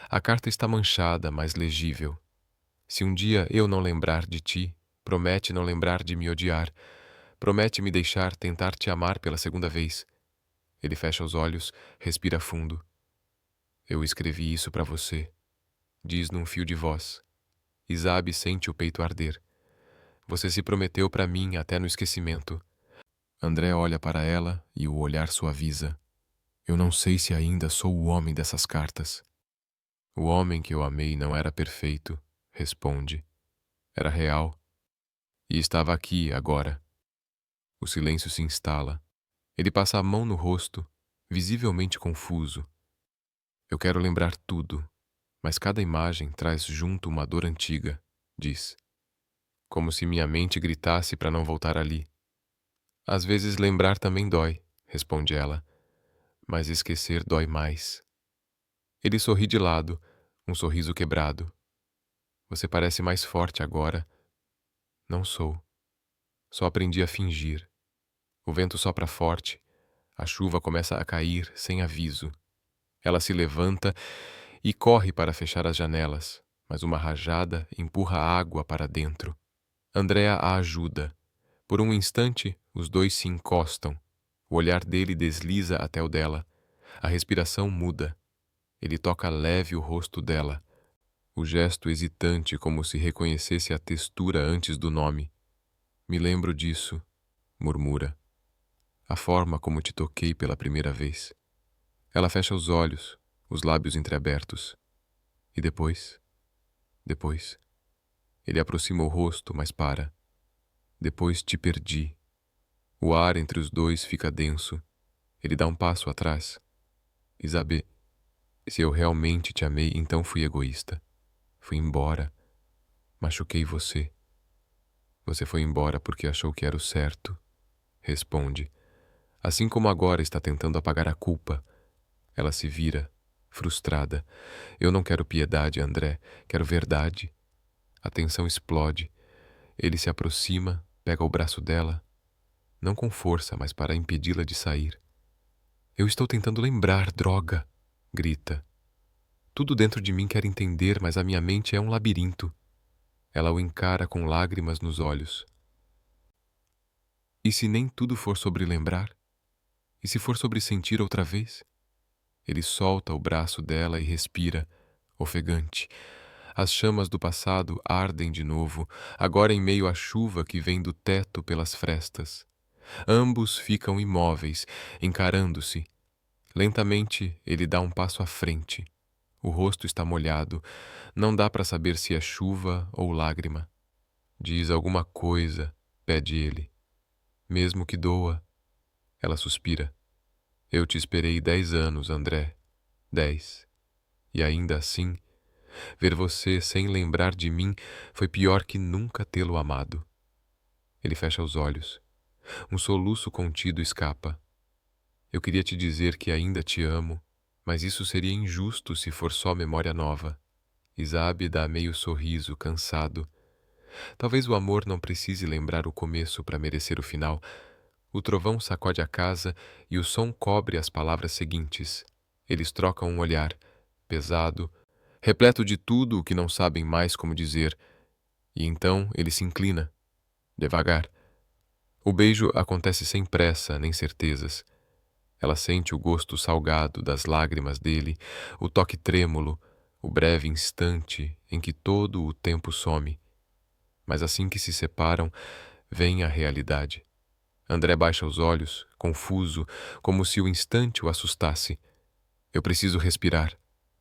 A carta está manchada, mas legível. Se um dia eu não lembrar de ti, promete não lembrar de me odiar. Promete me deixar tentar te amar pela segunda vez. Ele fecha os olhos, respira fundo. Eu escrevi isso para você, diz num fio de voz. Isabe sente o peito arder. Você se prometeu para mim até no esquecimento. André olha para ela e o olhar suaviza. Eu não sei se ainda sou o homem dessas cartas. O homem que eu amei não era perfeito, responde. Era real. E estava aqui, agora. O silêncio se instala. Ele passa a mão no rosto, visivelmente confuso. Eu quero lembrar tudo, mas cada imagem traz junto uma dor antiga, diz. Como se minha mente gritasse para não voltar ali. Às vezes lembrar também dói, responde ela, mas esquecer dói mais. Ele sorri de lado, um sorriso quebrado. Você parece mais forte agora. Não sou. Só aprendi a fingir. O vento sopra forte. A chuva começa a cair sem aviso. Ela se levanta e corre para fechar as janelas, mas uma rajada empurra a água para dentro. Andrea a ajuda. Por um instante, os dois se encostam. O olhar dele desliza até o dela. A respiração muda. Ele toca leve o rosto dela. O gesto hesitante, como se reconhecesse a textura antes do nome. Me lembro disso, murmura. A forma como te toquei pela primeira vez. Ela fecha os olhos, os lábios entreabertos. E depois? Depois. Ele aproxima o rosto, mas para. Depois te perdi. O ar entre os dois fica denso. Ele dá um passo atrás. Isabe, se eu realmente te amei, então fui egoísta. Fui embora. Machuquei você. Você foi embora porque achou que era o certo. Responde. Assim como agora está tentando apagar a culpa. Ela se vira, frustrada. Eu não quero piedade, André. Quero verdade. A tensão explode. Ele se aproxima, pega o braço dela. Não com força, mas para impedi-la de sair. Eu estou tentando lembrar, droga! Grita. Tudo dentro de mim quer entender, mas a minha mente é um labirinto. Ela o encara com lágrimas nos olhos. E se nem tudo for sobre lembrar? E se for sobre sentir outra vez? Ele solta o braço dela e respira, ofegante. As chamas do passado ardem de novo, agora em meio à chuva que vem do teto pelas frestas. Ambos ficam imóveis, encarando-se. Lentamente, ele dá um passo à frente. O rosto está molhado. Não dá para saber se é chuva ou lágrima. Diz alguma coisa, pede ele. Mesmo que doa. Ela suspira. Eu te esperei 10 anos, André. 10. E ainda assim, ver você sem lembrar de mim foi pior que nunca tê-lo amado. Ele fecha os olhos. Um soluço contido escapa. Eu queria te dizer que ainda te amo, mas isso seria injusto se for só memória nova. Isabe dá meio sorriso, cansado. Talvez o amor não precise lembrar o começo para merecer o final. O trovão sacode a casa e o som cobre as palavras seguintes. Eles trocam um olhar, pesado, repleto de tudo o que não sabem mais como dizer. E então ele se inclina, devagar. O beijo acontece sem pressa nem certezas. Ela sente o gosto salgado das lágrimas dele, o toque trêmulo, o breve instante em que todo o tempo some. Mas assim que se separam, vem a realidade. André baixa os olhos, confuso, como se o instante o assustasse. Eu preciso respirar,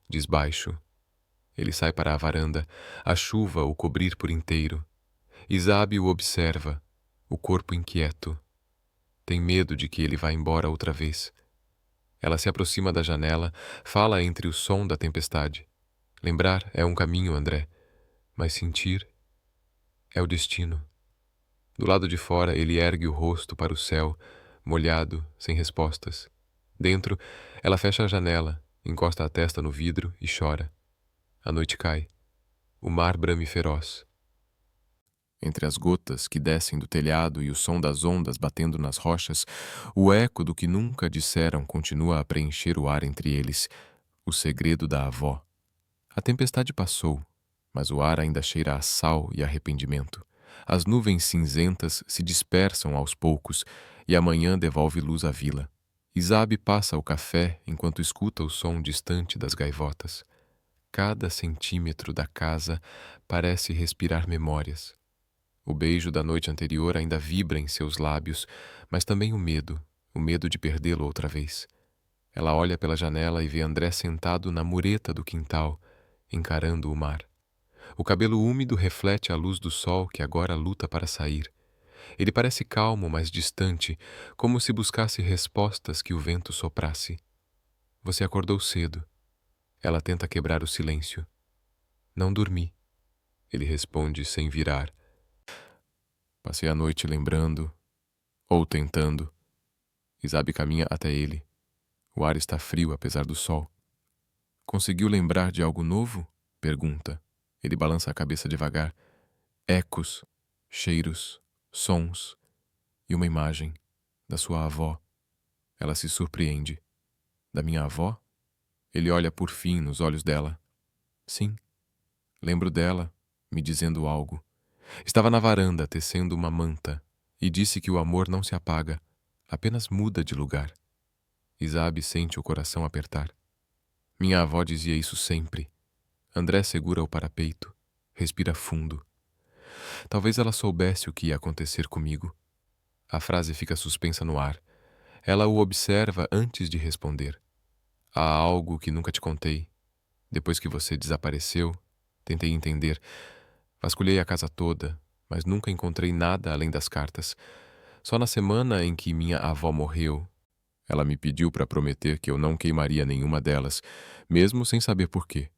diz baixo. Ele sai para a varanda, a chuva o cobrir por inteiro. Isabe o observa, o corpo inquieto. Tem medo de que ele vá embora outra vez. Ela se aproxima da janela, fala entre o som da tempestade. Lembrar é um caminho, André, mas sentir é o destino. Do lado de fora, ele ergue o rosto para o céu, molhado, sem respostas. Dentro, ela fecha a janela, encosta a testa no vidro e chora. A noite cai. O mar brame feroz. Entre as gotas que descem do telhado e o som das ondas batendo nas rochas, o eco do que nunca disseram continua a preencher o ar entre eles, o segredo da avó. A tempestade passou, mas o ar ainda cheira a sal e arrependimento. As nuvens cinzentas se dispersam aos poucos e a manhã devolve luz à vila. Isabe passa o café enquanto escuta o som distante das gaivotas. Cada centímetro da casa parece respirar memórias. O beijo da noite anterior ainda vibra em seus lábios, mas também o medo de perdê-lo outra vez. Ela olha pela janela e vê André sentado na mureta do quintal, encarando o mar. O cabelo úmido reflete a luz do sol que agora luta para sair. Ele parece calmo, mas distante, como se buscasse respostas que o vento soprasse. Você acordou cedo. Ela tenta quebrar o silêncio. Não dormi. Ele responde sem virar. Passei a noite lembrando, ou tentando. Isabe caminha até ele. O ar está frio apesar do sol. Conseguiu lembrar de algo novo? Pergunta. Ele balança a cabeça devagar. Ecos, cheiros, sons e uma imagem da sua avó. Ela se surpreende. Da minha avó? Ele olha por fim nos olhos dela. Sim, lembro dela, me dizendo algo. Estava na varanda tecendo uma manta e disse que o amor não se apaga, apenas muda de lugar. Isabe sente o coração apertar. Minha avó dizia isso sempre. André segura o parapeito, respira fundo. Talvez ela soubesse o que ia acontecer comigo. A frase fica suspensa no ar. Ela o observa antes de responder. Há algo que nunca te contei. Depois que você desapareceu, tentei entender. Vasculhei a casa toda, mas nunca encontrei nada além das cartas. Só na semana em que minha avó morreu, ela me pediu para prometer que eu não queimaria nenhuma delas, mesmo sem saber por quê.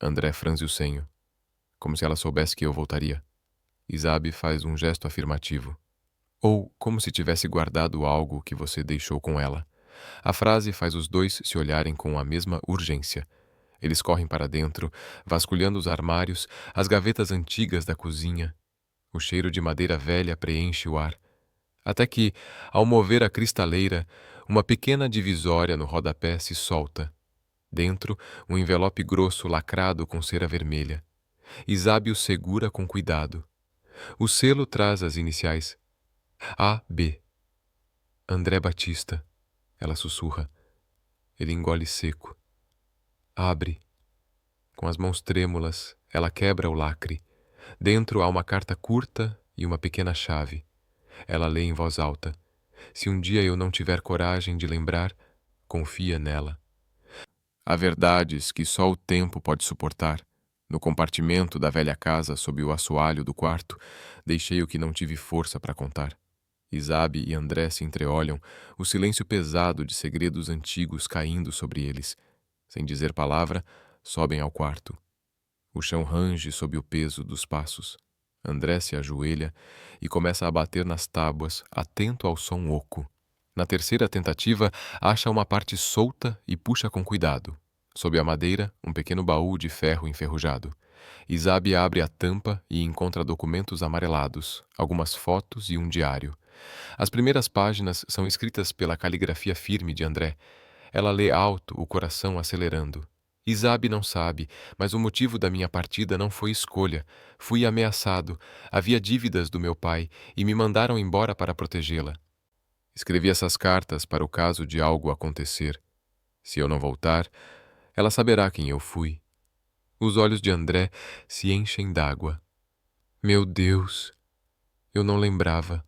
André franze o senho, como se ela soubesse que eu voltaria. Isabe faz um gesto afirmativo. Ou como se tivesse guardado algo que você deixou com ela. A frase faz os dois se olharem com a mesma urgência. Eles correm para dentro, vasculhando os armários, as gavetas antigas da cozinha. O cheiro de madeira velha preenche o ar. Até que, ao mover a cristaleira, uma pequena divisória no rodapé se solta. Dentro, um envelope grosso lacrado com cera vermelha. Isabe o segura com cuidado. O selo traz as iniciais A.B. André Batista. Ela sussurra. Ele engole seco. Abre. Com as mãos trêmulas, ela quebra o lacre. Dentro há uma carta curta e uma pequena chave. Ela lê em voz alta. Se um dia eu não tiver coragem de lembrar, confia nela. Há verdades que só o tempo pode suportar. No compartimento da velha casa, sob o assoalho do quarto, deixei o que não tive força para contar. Isabe e André se entreolham, o silêncio pesado de segredos antigos caindo sobre eles. Sem dizer palavra, sobem ao quarto. O chão range sob o peso dos passos. André se ajoelha e começa a bater nas tábuas, atento ao som oco. Na terceira tentativa, acha uma parte solta e puxa com cuidado. Sob a madeira, um pequeno baú de ferro enferrujado. Isabe abre a tampa e encontra documentos amarelados, algumas fotos e um diário. As primeiras páginas são escritas pela caligrafia firme de André. Ela lê alto, o coração acelerando. Isabe não sabe, mas o motivo da minha partida não foi escolha. Fui ameaçado, havia dívidas do meu pai e me mandaram embora para protegê-la. Escrevi essas cartas para o caso de algo acontecer. Se eu não voltar, ela saberá quem eu fui. Os olhos de André se enchem d'água. Meu Deus! Eu não lembrava.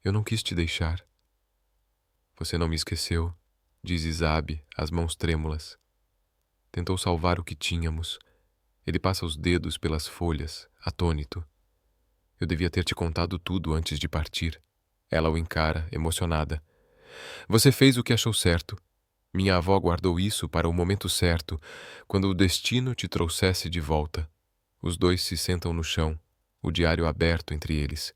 Eu não quis te deixar. Você não me esqueceu, diz Isabe, as mãos trêmulas. Tentou salvar o que tínhamos. Ele passa os dedos pelas folhas, atônito. Eu devia ter te contado tudo antes de partir. Ela o encara, emocionada. Você fez o que achou certo. Minha avó guardou isso para o momento certo, quando o destino te trouxesse de volta. Os dois se sentam no chão, o diário aberto entre eles.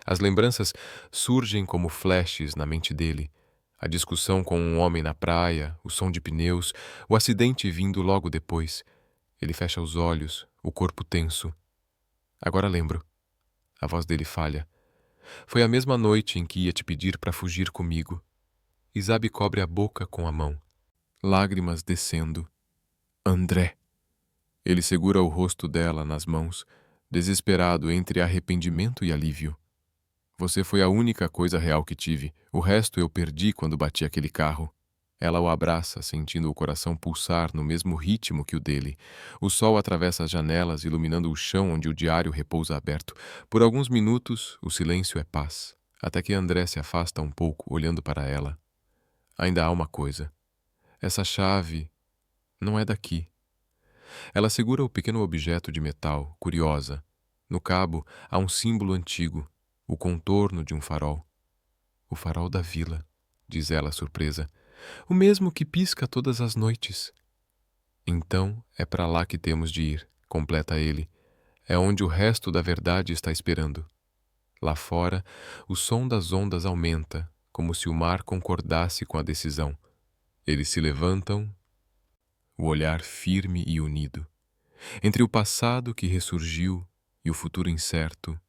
As lembranças surgem como flashes na mente dele. A discussão com um homem na praia, o som de pneus, o acidente vindo logo depois. Ele fecha os olhos, o corpo tenso. Agora lembro. A voz dele falha. Foi a mesma noite em que ia te pedir para fugir comigo. Isabe cobre a boca com a mão. Lágrimas descendo. André. Ele segura o rosto dela nas mãos, desesperado entre arrependimento e alívio. Você foi a única coisa real que tive. O resto eu perdi quando bati aquele carro. Ela o abraça, sentindo o coração pulsar no mesmo ritmo que o dele. O sol atravessa as janelas, iluminando o chão onde o diário repousa aberto. Por alguns minutos, o silêncio é paz, até que André se afasta um pouco, olhando para ela. Ainda há uma coisa. Essa chave não é daqui. Ela segura o pequeno objeto de metal, curiosa. No cabo, há um símbolo antigo, o contorno de um farol. O farol da vila, diz ela surpresa. O mesmo que pisca todas as noites. Então é para lá que temos de ir, completa ele. É onde o resto da verdade está esperando. Lá fora, o som das ondas aumenta, como se o mar concordasse com a decisão. Eles se levantam, o olhar firme e unido. Entre o passado que ressurgiu e o futuro incerto,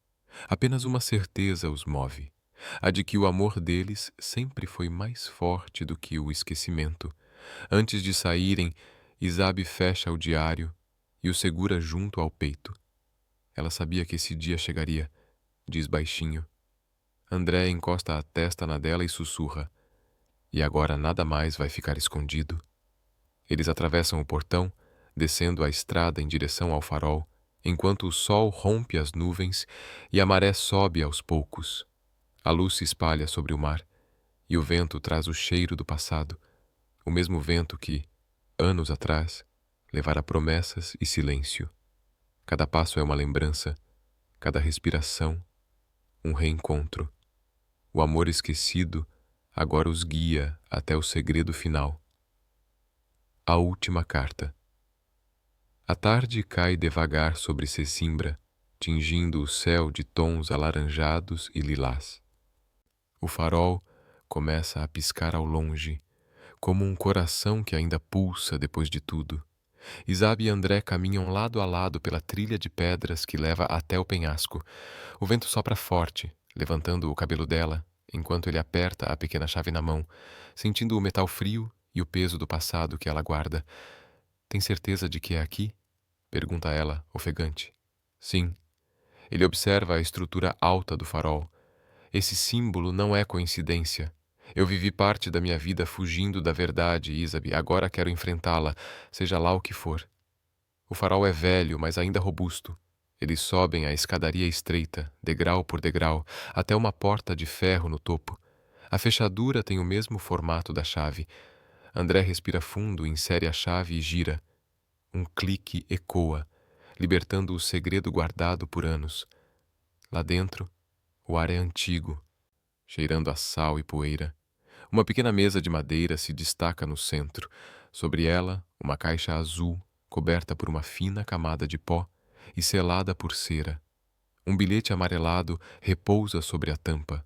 apenas uma certeza os move, a de que o amor deles sempre foi mais forte do que o esquecimento. Antes de saírem, Isabe fecha o diário e o segura junto ao peito. Ela sabia que esse dia chegaria, diz baixinho. André encosta a testa na dela e sussurra: "E agora nada mais vai ficar escondido." Eles atravessam o portão, descendo a estrada em direção ao farol, enquanto o sol rompe as nuvens e a maré sobe aos poucos. A luz se espalha sobre o mar e o vento traz o cheiro do passado, o mesmo vento que, anos atrás, levara promessas e silêncio. Cada passo é uma lembrança, cada respiração, um reencontro. O amor esquecido agora os guia até o segredo final. A última carta. A tarde cai devagar sobre Sesimbra, tingindo o céu de tons alaranjados e lilás. O farol começa a piscar ao longe, como um coração que ainda pulsa depois de tudo. Isabe e André caminham lado a lado pela trilha de pedras que leva até o penhasco. O vento sopra forte, levantando o cabelo dela, enquanto ele aperta a pequena chave na mão, sentindo o metal frio e o peso do passado que ela guarda. "Tem certeza de que é aqui?" pergunta ela, ofegante. Sim. Ele observa a estrutura alta do farol. Esse símbolo não é coincidência. Eu vivi parte da minha vida fugindo da verdade, Isabe. Agora quero enfrentá-la, seja lá o que for. O farol é velho, mas ainda robusto. Eles sobem a escadaria estreita, degrau por degrau, até uma porta de ferro no topo. A fechadura tem o mesmo formato da chave. André respira fundo, insere a chave e gira. Um clique ecoa, libertando o segredo guardado por anos. Lá dentro, o ar é antigo, cheirando a sal e poeira. Uma pequena mesa de madeira se destaca no centro. Sobre ela, uma caixa azul, coberta por uma fina camada de pó e selada por cera. Um bilhete amarelado repousa sobre a tampa.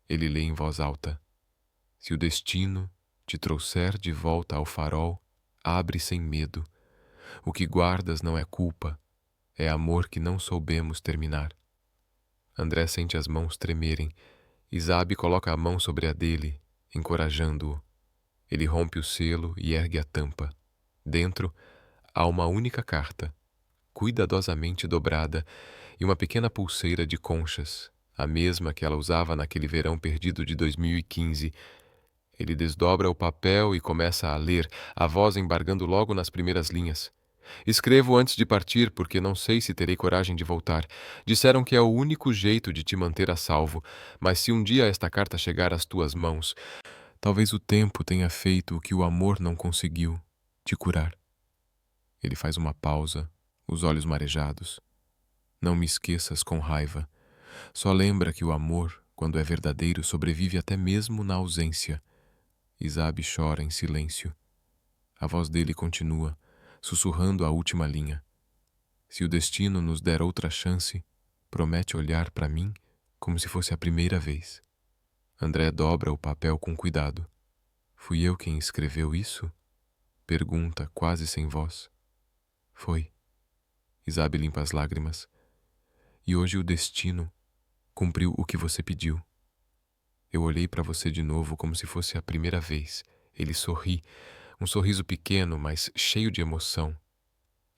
Ele lê em voz alta: "Se o destino te trouxer de volta ao farol, abre sem medo. O que guardas não é culpa, é amor que não soubemos terminar." André sente as mãos tremerem. Isabe coloca a mão sobre a dele, encorajando-o. Ele rompe o selo e ergue a tampa. Dentro, há uma única carta, cuidadosamente dobrada, e uma pequena pulseira de conchas, a mesma que ela usava naquele verão perdido de 2015. Ele desdobra o papel e começa a ler, a voz embargando logo nas primeiras linhas. "Escrevo antes de partir porque não sei se terei coragem de voltar. Disseram que é o único jeito de te manter a salvo, mas se um dia esta carta chegar às tuas mãos, talvez o tempo tenha feito o que o amor não conseguiu, te curar." Ele faz uma pausa, os olhos marejados. "Não me esqueças com raiva. Só lembra que o amor, quando é verdadeiro, sobrevive até mesmo na ausência." Isabe chora em silêncio. A voz dele continua, sussurrando a última linha. "Se o destino nos der outra chance, promete olhar para mim como se fosse a primeira vez." André dobra o papel com cuidado. "Fui eu quem escreveu isso?" pergunta, quase sem voz. "Foi." Isabe limpa as lágrimas. "E hoje o destino cumpriu o que você pediu. Eu olhei para você de novo como se fosse a primeira vez." Ele sorri, um sorriso pequeno, mas cheio de emoção.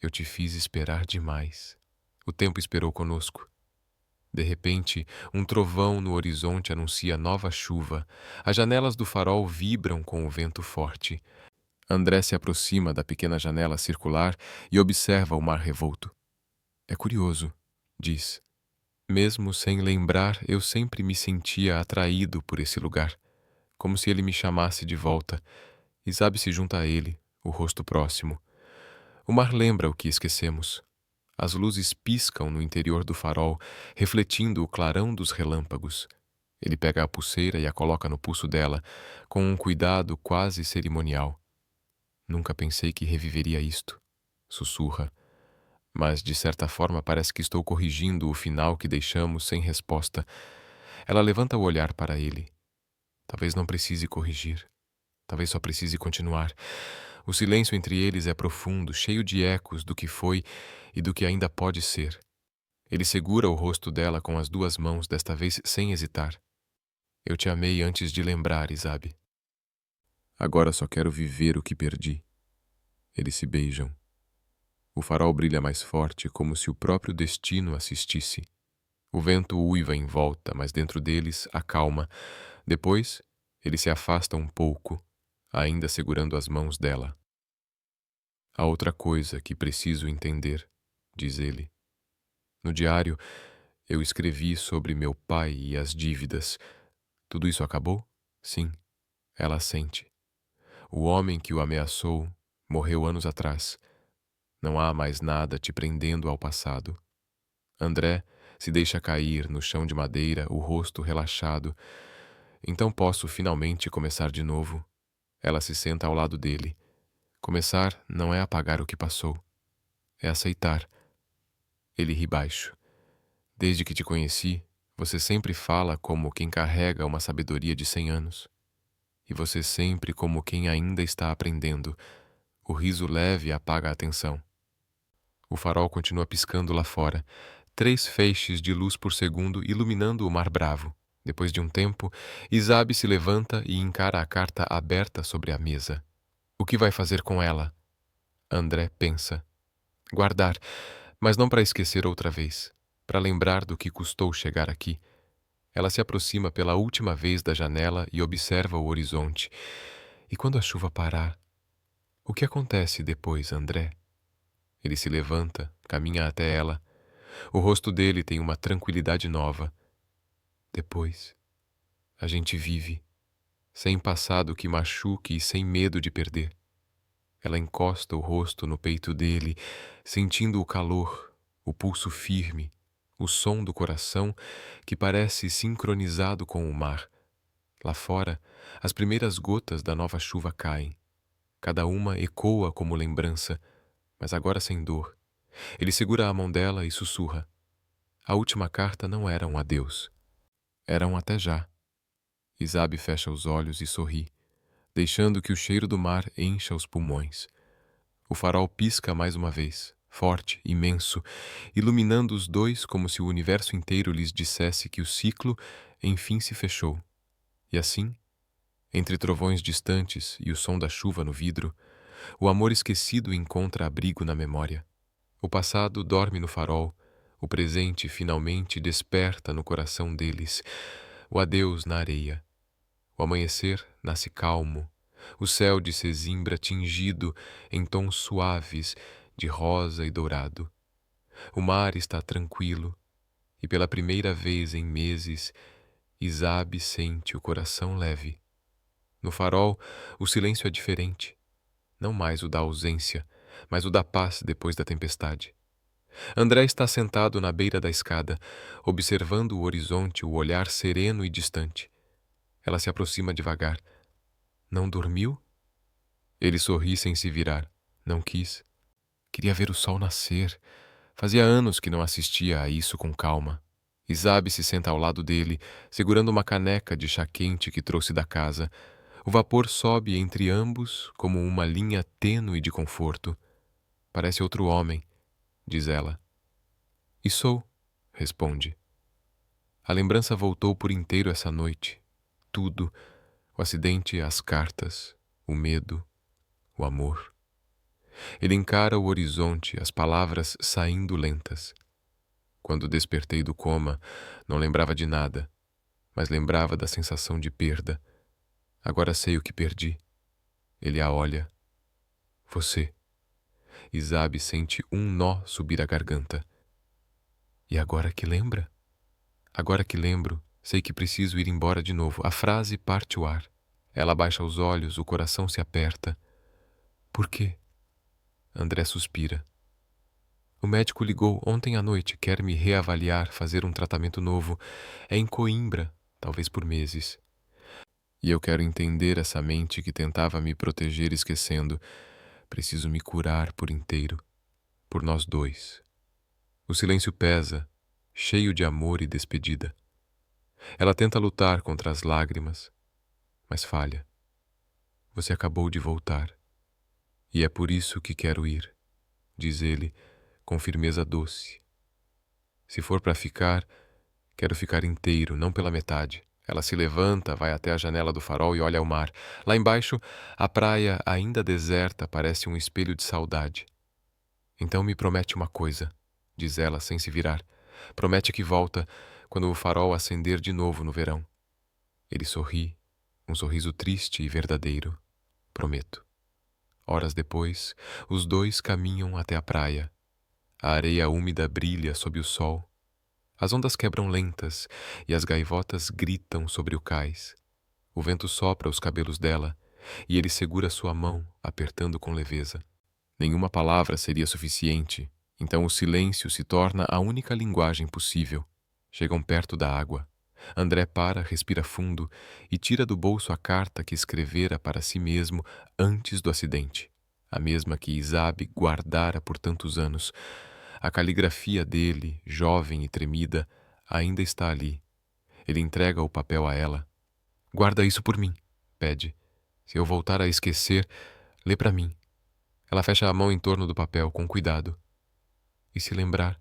"Eu te fiz esperar demais. O tempo esperou conosco." De repente, um trovão no horizonte anuncia nova chuva. As janelas do farol vibram com o vento forte. André se aproxima da pequena janela circular e observa o mar revolto. "É curioso", diz. "Mesmo sem lembrar, eu sempre me sentia atraído por esse lugar, como se ele me chamasse de volta." Isabe se junta a ele, o rosto próximo. O mar lembra o que esquecemos. As luzes piscam no interior do farol, refletindo o clarão dos relâmpagos. Ele pega a pulseira e a coloca no pulso dela, com um cuidado quase cerimonial. "Nunca pensei que reviveria isto", sussurra. Mas, de certa forma, parece que estou corrigindo o final que deixamos sem resposta. Ela levanta o olhar para ele. Talvez não precise corrigir. Talvez só precise continuar. O silêncio entre eles é profundo, cheio de ecos do que foi e do que ainda pode ser. Ele segura o rosto dela com as duas mãos, desta vez sem hesitar. Eu te amei antes de lembrar, Isabe. Agora só quero viver o que perdi. Eles se beijam. O farol brilha mais forte, como se o próprio destino assistisse. O vento uiva em volta, mas dentro deles a calma. Depois, ele se afasta um pouco, ainda segurando as mãos dela. Há outra coisa que preciso entender, diz ele. No diário, eu escrevi sobre meu pai e as dívidas. Tudo isso acabou? Sim, ela sente. O homem que o ameaçou morreu anos atrás. Não há mais nada te prendendo ao passado. André se deixa cair no chão de madeira, o rosto relaxado. Então posso finalmente começar de novo. Ela se senta ao lado dele. Começar não é apagar o que passou, é aceitar. Ele ri baixo. Desde que te conheci, você sempre fala como quem carrega uma sabedoria de 100 anos. E você sempre como quem ainda está aprendendo. O riso leve apaga a atenção. O farol continua piscando lá fora, 3 feixes de luz por segundo iluminando o mar bravo. Depois de um tempo, Isabe se levanta e encara a carta aberta sobre a mesa. O que vai fazer com ela? André pensa. Guardar, mas não para esquecer outra vez, para lembrar do que custou chegar aqui. Ela se aproxima pela última vez da janela e observa o horizonte. E quando a chuva parar? O que acontece depois, André? Ele se levanta, caminha até ela. O rosto dele tem uma tranquilidade nova. Depois, a gente vive, sem passado que machuque e sem medo de perder. Ela encosta o rosto no peito dele, sentindo o calor, o pulso firme, o som do coração que parece sincronizado com o mar. Lá fora, as primeiras gotas da nova chuva caem. Cada uma ecoa como lembrança, mas agora sem dor. Ele segura a mão dela e sussurra. A última carta não era um adeus. Era um até já. Isabe fecha os olhos e sorri, deixando que o cheiro do mar encha os pulmões. O farol pisca mais uma vez, forte, imenso, iluminando os dois como se o universo inteiro lhes dissesse que o ciclo enfim se fechou. E assim, entre trovões distantes e o som da chuva no vidro, o amor esquecido encontra abrigo na memória. O passado dorme no farol, o presente finalmente desperta no coração deles, o adeus na areia. O amanhecer nasce calmo, o céu de Sesimbra tingido em tons suaves de rosa e dourado. O mar está tranquilo e pela primeira vez em meses, Isabe sente o coração leve. No farol, o silêncio é diferente, não mais o da ausência, mas o da paz depois da tempestade. André está sentado na beira da escada, observando o horizonte, o olhar sereno e distante. Ela se aproxima devagar. Não dormiu? Ele sorri sem se virar. Não quis. Queria ver o sol nascer. Fazia anos que não assistia a isso com calma. Isabe se senta ao lado dele, segurando uma caneca de chá quente que trouxe da casa. O vapor sobe entre ambos como uma linha tênue de conforto. Parece outro homem, diz ela. E sou, responde. A lembrança voltou por inteiro essa noite. Tudo, o acidente, as cartas, o medo, o amor. Ele encara o horizonte, as palavras saindo lentas. Quando despertei do coma, não lembrava de nada, mas lembrava da sensação de perda. Agora sei o que perdi. Ele a olha. Você. Isabe sente um nó subir a garganta. E agora que lembra? Agora que lembro, sei que preciso ir embora de novo. A frase parte o ar. Ela baixa os olhos, o coração se aperta. Por quê? André suspira. O médico ligou ontem à noite, quer me reavaliar, fazer um tratamento novo. É em Coimbra, talvez por meses. E eu quero entender essa mente que tentava me proteger esquecendo. Preciso me curar por inteiro, por nós dois. O silêncio pesa, cheio de amor e despedida. Ela tenta lutar contra as lágrimas, mas falha. Você acabou de voltar. E é por isso que quero ir, diz ele, com firmeza doce. Se for para ficar, quero ficar inteiro, não pela metade. Ela se levanta, vai até a janela do farol e olha ao mar. Lá embaixo, a praia, ainda deserta, parece um espelho de saudade. Então me promete uma coisa, diz ela sem se virar. Promete que volta quando o farol acender de novo no verão. Ele sorri, um sorriso triste e verdadeiro. Prometo. Horas depois, os dois caminham até a praia. A areia úmida brilha sob o sol. As ondas quebram lentas e as gaivotas gritam sobre o cais. O vento sopra os cabelos dela e ele segura sua mão, apertando com leveza. Nenhuma palavra seria suficiente, então o silêncio se torna a única linguagem possível. Chegam perto da água. André para, respira fundo e tira do bolso a carta que escrevera para si mesmo antes do acidente. A mesma que Isabe guardara por tantos anos. A caligrafia dele, jovem e tremida, ainda está ali. Ele entrega o papel a ela. Guarda isso por mim, pede. Se eu voltar a esquecer, lê para mim. Ela fecha a mão em torno do papel, com cuidado. E se lembrar?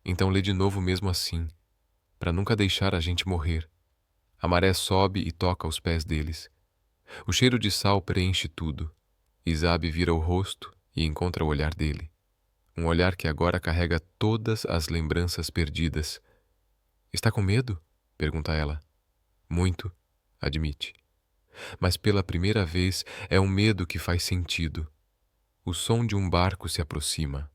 Então lê de novo mesmo assim, para nunca deixar a gente morrer. A maré sobe e toca os pés deles. O cheiro de sal preenche tudo. Isabe vira o rosto e encontra o olhar dele. Um olhar que agora carrega todas as lembranças perdidas. Está com medo? Pergunta ela. Muito, admite. Mas pela primeira vez é um medo que faz sentido. O som de um barco se aproxima.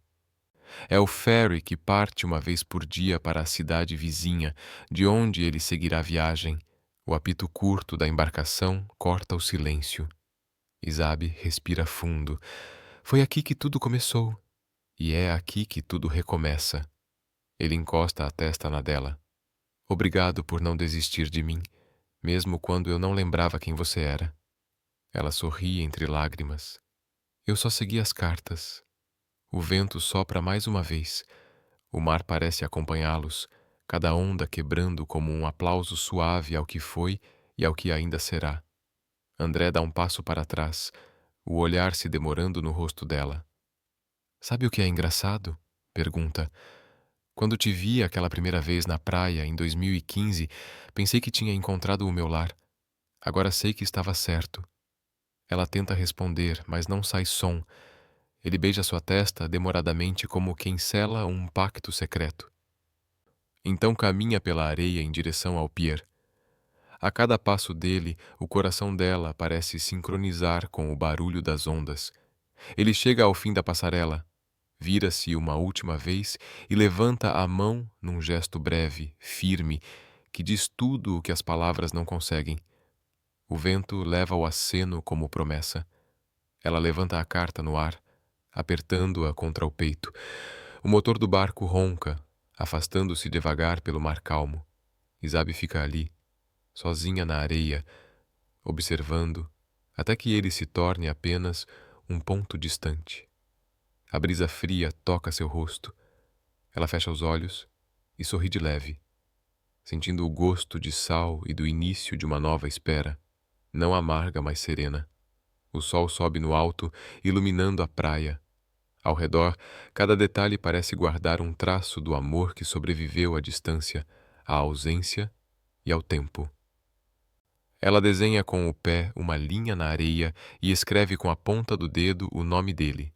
É o ferry que parte uma vez por dia para a cidade vizinha, de onde ele seguirá a viagem. O apito curto da embarcação corta o silêncio. Isabe respira fundo. Foi aqui que tudo começou. E é aqui que tudo recomeça. Ele encosta a testa na dela. Obrigado por não desistir de mim, mesmo quando eu não lembrava quem você era. Ela sorri entre lágrimas. Eu só segui as cartas. O vento sopra mais uma vez. O mar parece acompanhá-los, cada onda quebrando como um aplauso suave ao que foi e ao que ainda será. André dá um passo para trás, o olhar se demorando no rosto dela. Sabe o que é engraçado? Pergunta. Quando te vi aquela primeira vez na praia, em 2015, pensei que tinha encontrado o meu lar. Agora sei que estava certo. Ela tenta responder, mas não sai som. Ele beija sua testa demoradamente como quem sela um pacto secreto. Então caminha pela areia em direção ao pier. A cada passo dele, o coração dela parece sincronizar com o barulho das ondas. Ele chega ao fim da passarela, vira-se uma última vez e levanta a mão num gesto breve, firme, que diz tudo o que as palavras não conseguem. O vento leva-o aceno como promessa. Ela levanta a carta no ar, apertando-a contra o peito. O motor do barco ronca, afastando-se devagar pelo mar calmo. Isabe fica ali, sozinha na areia, observando, até que ele se torne apenas um ponto distante. A brisa fria toca seu rosto. Ela fecha os olhos e sorri de leve, sentindo o gosto de sal e do início de uma nova espera, não amarga, mas serena. O sol sobe no alto, iluminando a praia. Ao redor, cada detalhe parece guardar um traço do amor que sobreviveu à distância, à ausência e ao tempo. Ela desenha com o pé uma linha na areia e escreve com a ponta do dedo o nome dele,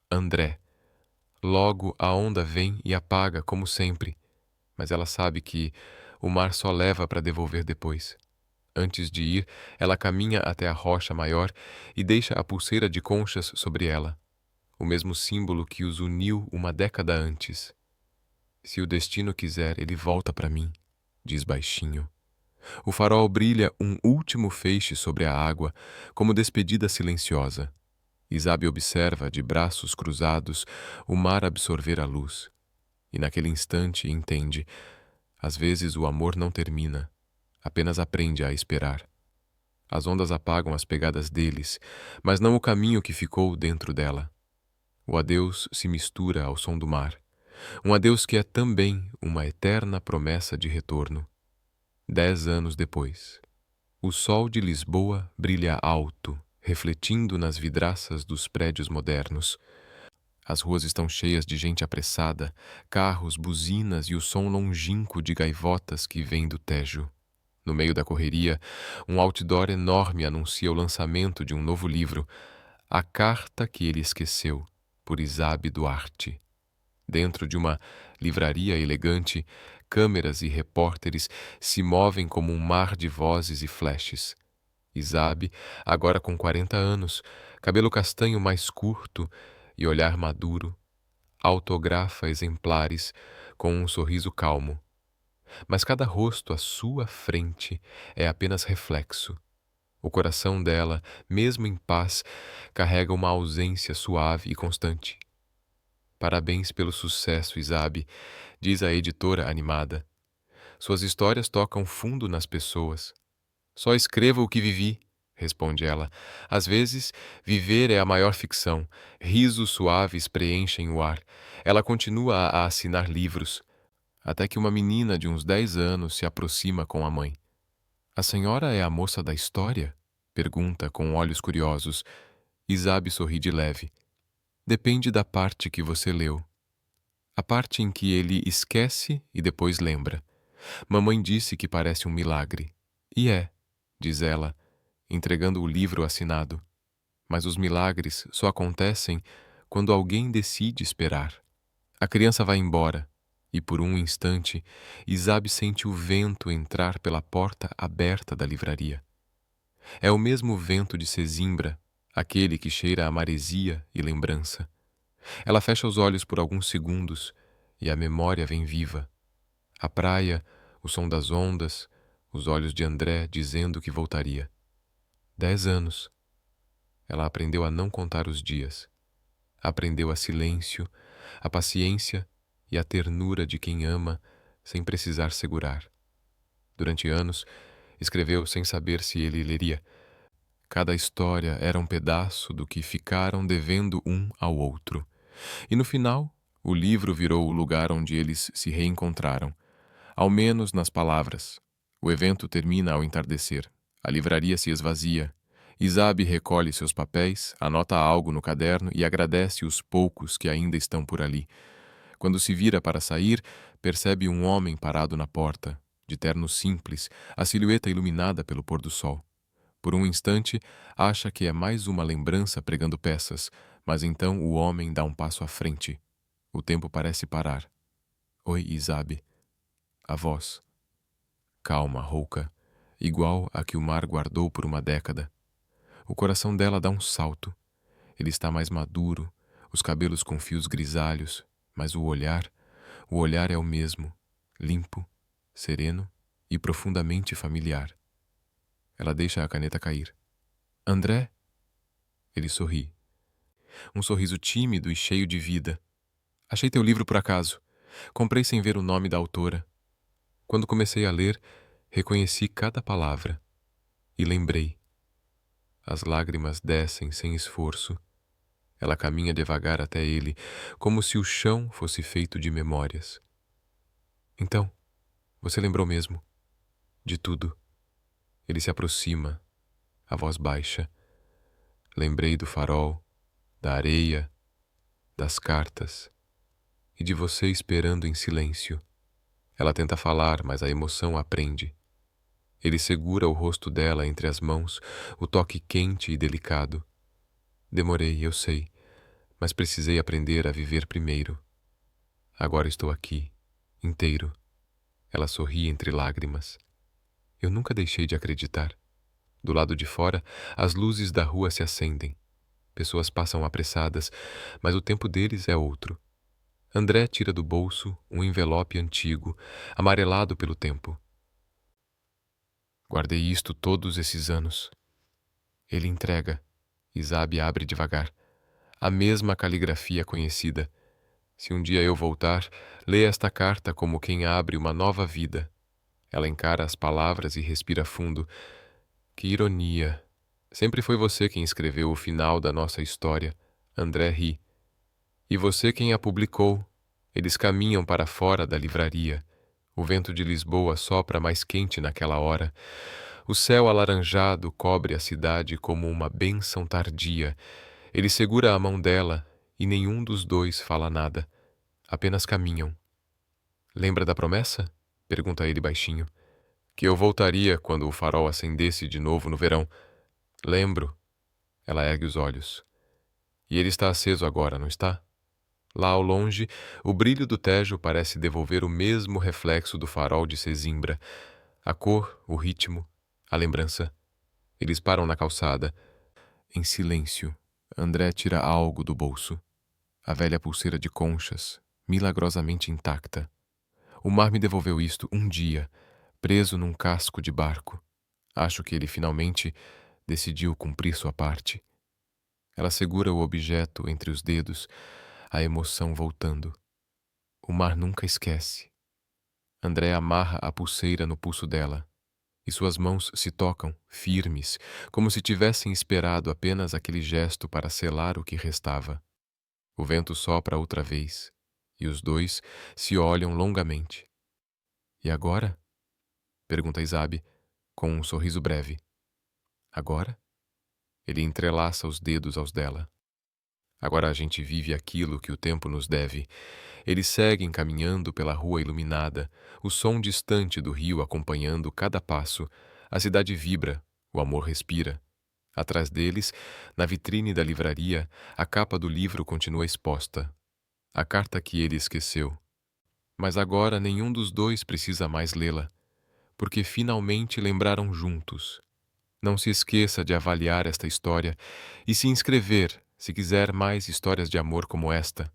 André. Logo a onda vem e apaga, como sempre, mas ela sabe que o mar só leva para devolver depois. Antes de ir, ela caminha até a rocha maior e deixa a pulseira de conchas sobre ela, o mesmo símbolo que os uniu uma década antes. Se o destino quiser, ele volta para mim, diz baixinho. O farol brilha um último feixe sobre a água, como despedida silenciosa. Isabe observa, de braços cruzados, o mar absorver a luz. E naquele instante entende, às vezes o amor não termina, apenas aprende a esperar. As ondas apagam as pegadas deles, mas não o caminho que ficou dentro dela. O adeus se mistura ao som do mar. Um adeus que é também uma eterna promessa de retorno. 10 anos depois. O sol de Lisboa brilha alto, refletindo nas vidraças dos prédios modernos. As ruas estão cheias de gente apressada, carros, buzinas e o som longínquo de gaivotas que vem do Tejo. No meio da correria, um outdoor enorme anuncia o lançamento de um novo livro, A Carta que Ele Esqueceu, por Isabe Duarte. Dentro de uma livraria elegante, câmeras e repórteres se movem como um mar de vozes e flashes. Isabe, agora com 40 anos, cabelo castanho mais curto e olhar maduro, autografa exemplares com um sorriso calmo. Mas cada rosto à sua frente é apenas reflexo. O coração dela, mesmo em paz, carrega uma ausência suave e constante. Parabéns pelo sucesso, Isabe, diz a editora animada. Suas histórias tocam fundo nas pessoas. Só escrevo o que vivi, responde ela. Às vezes, viver é a maior ficção. Risos suaves preenchem o ar. Ela continua a assinar livros, até que uma menina de uns 10 anos se aproxima com a mãe. A senhora é a moça da história? Pergunta com olhos curiosos. Isabe sorri de leve. Depende da parte que você leu. A parte em que ele esquece e depois lembra. Mamãe disse que parece um milagre. E é, diz ela, entregando o livro assinado. Mas os milagres só acontecem quando alguém decide esperar. A criança vai embora, e por um instante, Isabe sente o vento entrar pela porta aberta da livraria. É o mesmo vento de Sesimbra, aquele que cheira a maresia e lembrança. Ela fecha os olhos por alguns segundos e a memória vem viva. A praia, o som das ondas, os olhos de André dizendo que voltaria. 10 anos. Ela aprendeu a não contar os dias. Aprendeu a silêncio, a paciência e a ternura de quem ama sem precisar segurar. Durante anos, escreveu sem saber se ele leria. Cada história era um pedaço do que ficaram devendo um ao outro. E no final, o livro virou o lugar onde eles se reencontraram. Ao menos nas palavras. O evento termina ao entardecer. A livraria se esvazia. Isabe recolhe seus papéis, anota algo no caderno e agradece os poucos que ainda estão por ali. Quando se vira para sair, percebe um homem parado na porta, de terno simples, a silhueta iluminada pelo pôr do sol. Por um instante, acha que é mais uma lembrança pregando peças, mas então o homem dá um passo à frente. O tempo parece parar. Oi, Isabe. A voz. Calma, rouca, igual a que o mar guardou por uma década. O coração dela dá um salto. Ele está mais maduro, os cabelos com fios grisalhos, mas o olhar é o mesmo, limpo, sereno e profundamente familiar. Ela deixa a caneta cair. André? Ele sorri. Um sorriso tímido e cheio de vida. Achei teu livro por acaso. Comprei sem ver o nome da autora. Quando comecei a ler, reconheci cada palavra. E lembrei. As lágrimas descem sem esforço. Ela caminha devagar até ele, como se o chão fosse feito de memórias. Então, você lembrou mesmo? De tudo. Ele se aproxima, a voz baixa. Lembrei do farol, da areia, das cartas e de você esperando em silêncio. Ela tenta falar, mas a emoção a prende. Ele segura o rosto dela entre as mãos, o toque quente e delicado. Demorei, eu sei, mas precisei aprender a viver primeiro. Agora estou aqui, inteiro. Ela sorri entre lágrimas. Eu nunca deixei de acreditar. Do lado de fora, as luzes da rua se acendem. Pessoas passam apressadas, mas o tempo deles é outro. André tira do bolso um envelope antigo, amarelado pelo tempo. Guardei isto todos esses anos. Ele entrega. Isabe abre devagar. A mesma caligrafia conhecida. Se um dia eu voltar, lê esta carta como quem abre uma nova vida. Ela encara as palavras e respira fundo. Que ironia. Sempre foi você quem escreveu o final da nossa história. André ri. E você quem a publicou. Eles caminham para fora da livraria. O vento de Lisboa sopra mais quente naquela hora. O céu alaranjado cobre a cidade como uma bênção tardia. Ele segura a mão dela e nenhum dos dois fala nada. Apenas caminham. Lembra da promessa? Pergunta ele baixinho. Que eu voltaria quando o farol acendesse de novo no verão. Lembro. Ela ergue os olhos. E ele está aceso agora, não está? Lá ao longe, o brilho do Tejo parece devolver o mesmo reflexo do farol de Sesimbra. A cor, o ritmo, a lembrança. Eles param na calçada. Em silêncio, André tira algo do bolso. A velha pulseira de conchas, milagrosamente intacta. O mar me devolveu isto um dia, preso num casco de barco. Acho que ele finalmente decidiu cumprir sua parte. Ela segura o objeto entre os dedos, a emoção voltando. O mar nunca esquece. André amarra a pulseira no pulso dela, e suas mãos se tocam, firmes, como se tivessem esperado apenas aquele gesto para selar o que restava. O vento sopra outra vez, e os dois se olham longamente. E agora? Pergunta Isabe, com um sorriso breve. Agora? Ele entrelaça os dedos aos dela. Agora a gente vive aquilo que o tempo nos deve. Eles seguem caminhando pela rua iluminada, o som distante do rio acompanhando cada passo. A cidade vibra, o amor respira. Atrás deles, na vitrine da livraria, a capa do livro continua exposta. A carta que ele esqueceu. Mas agora nenhum dos dois precisa mais lê-la, porque finalmente lembraram juntos. Não se esqueça de avaliar esta história e se inscrever se quiser mais histórias de amor como esta.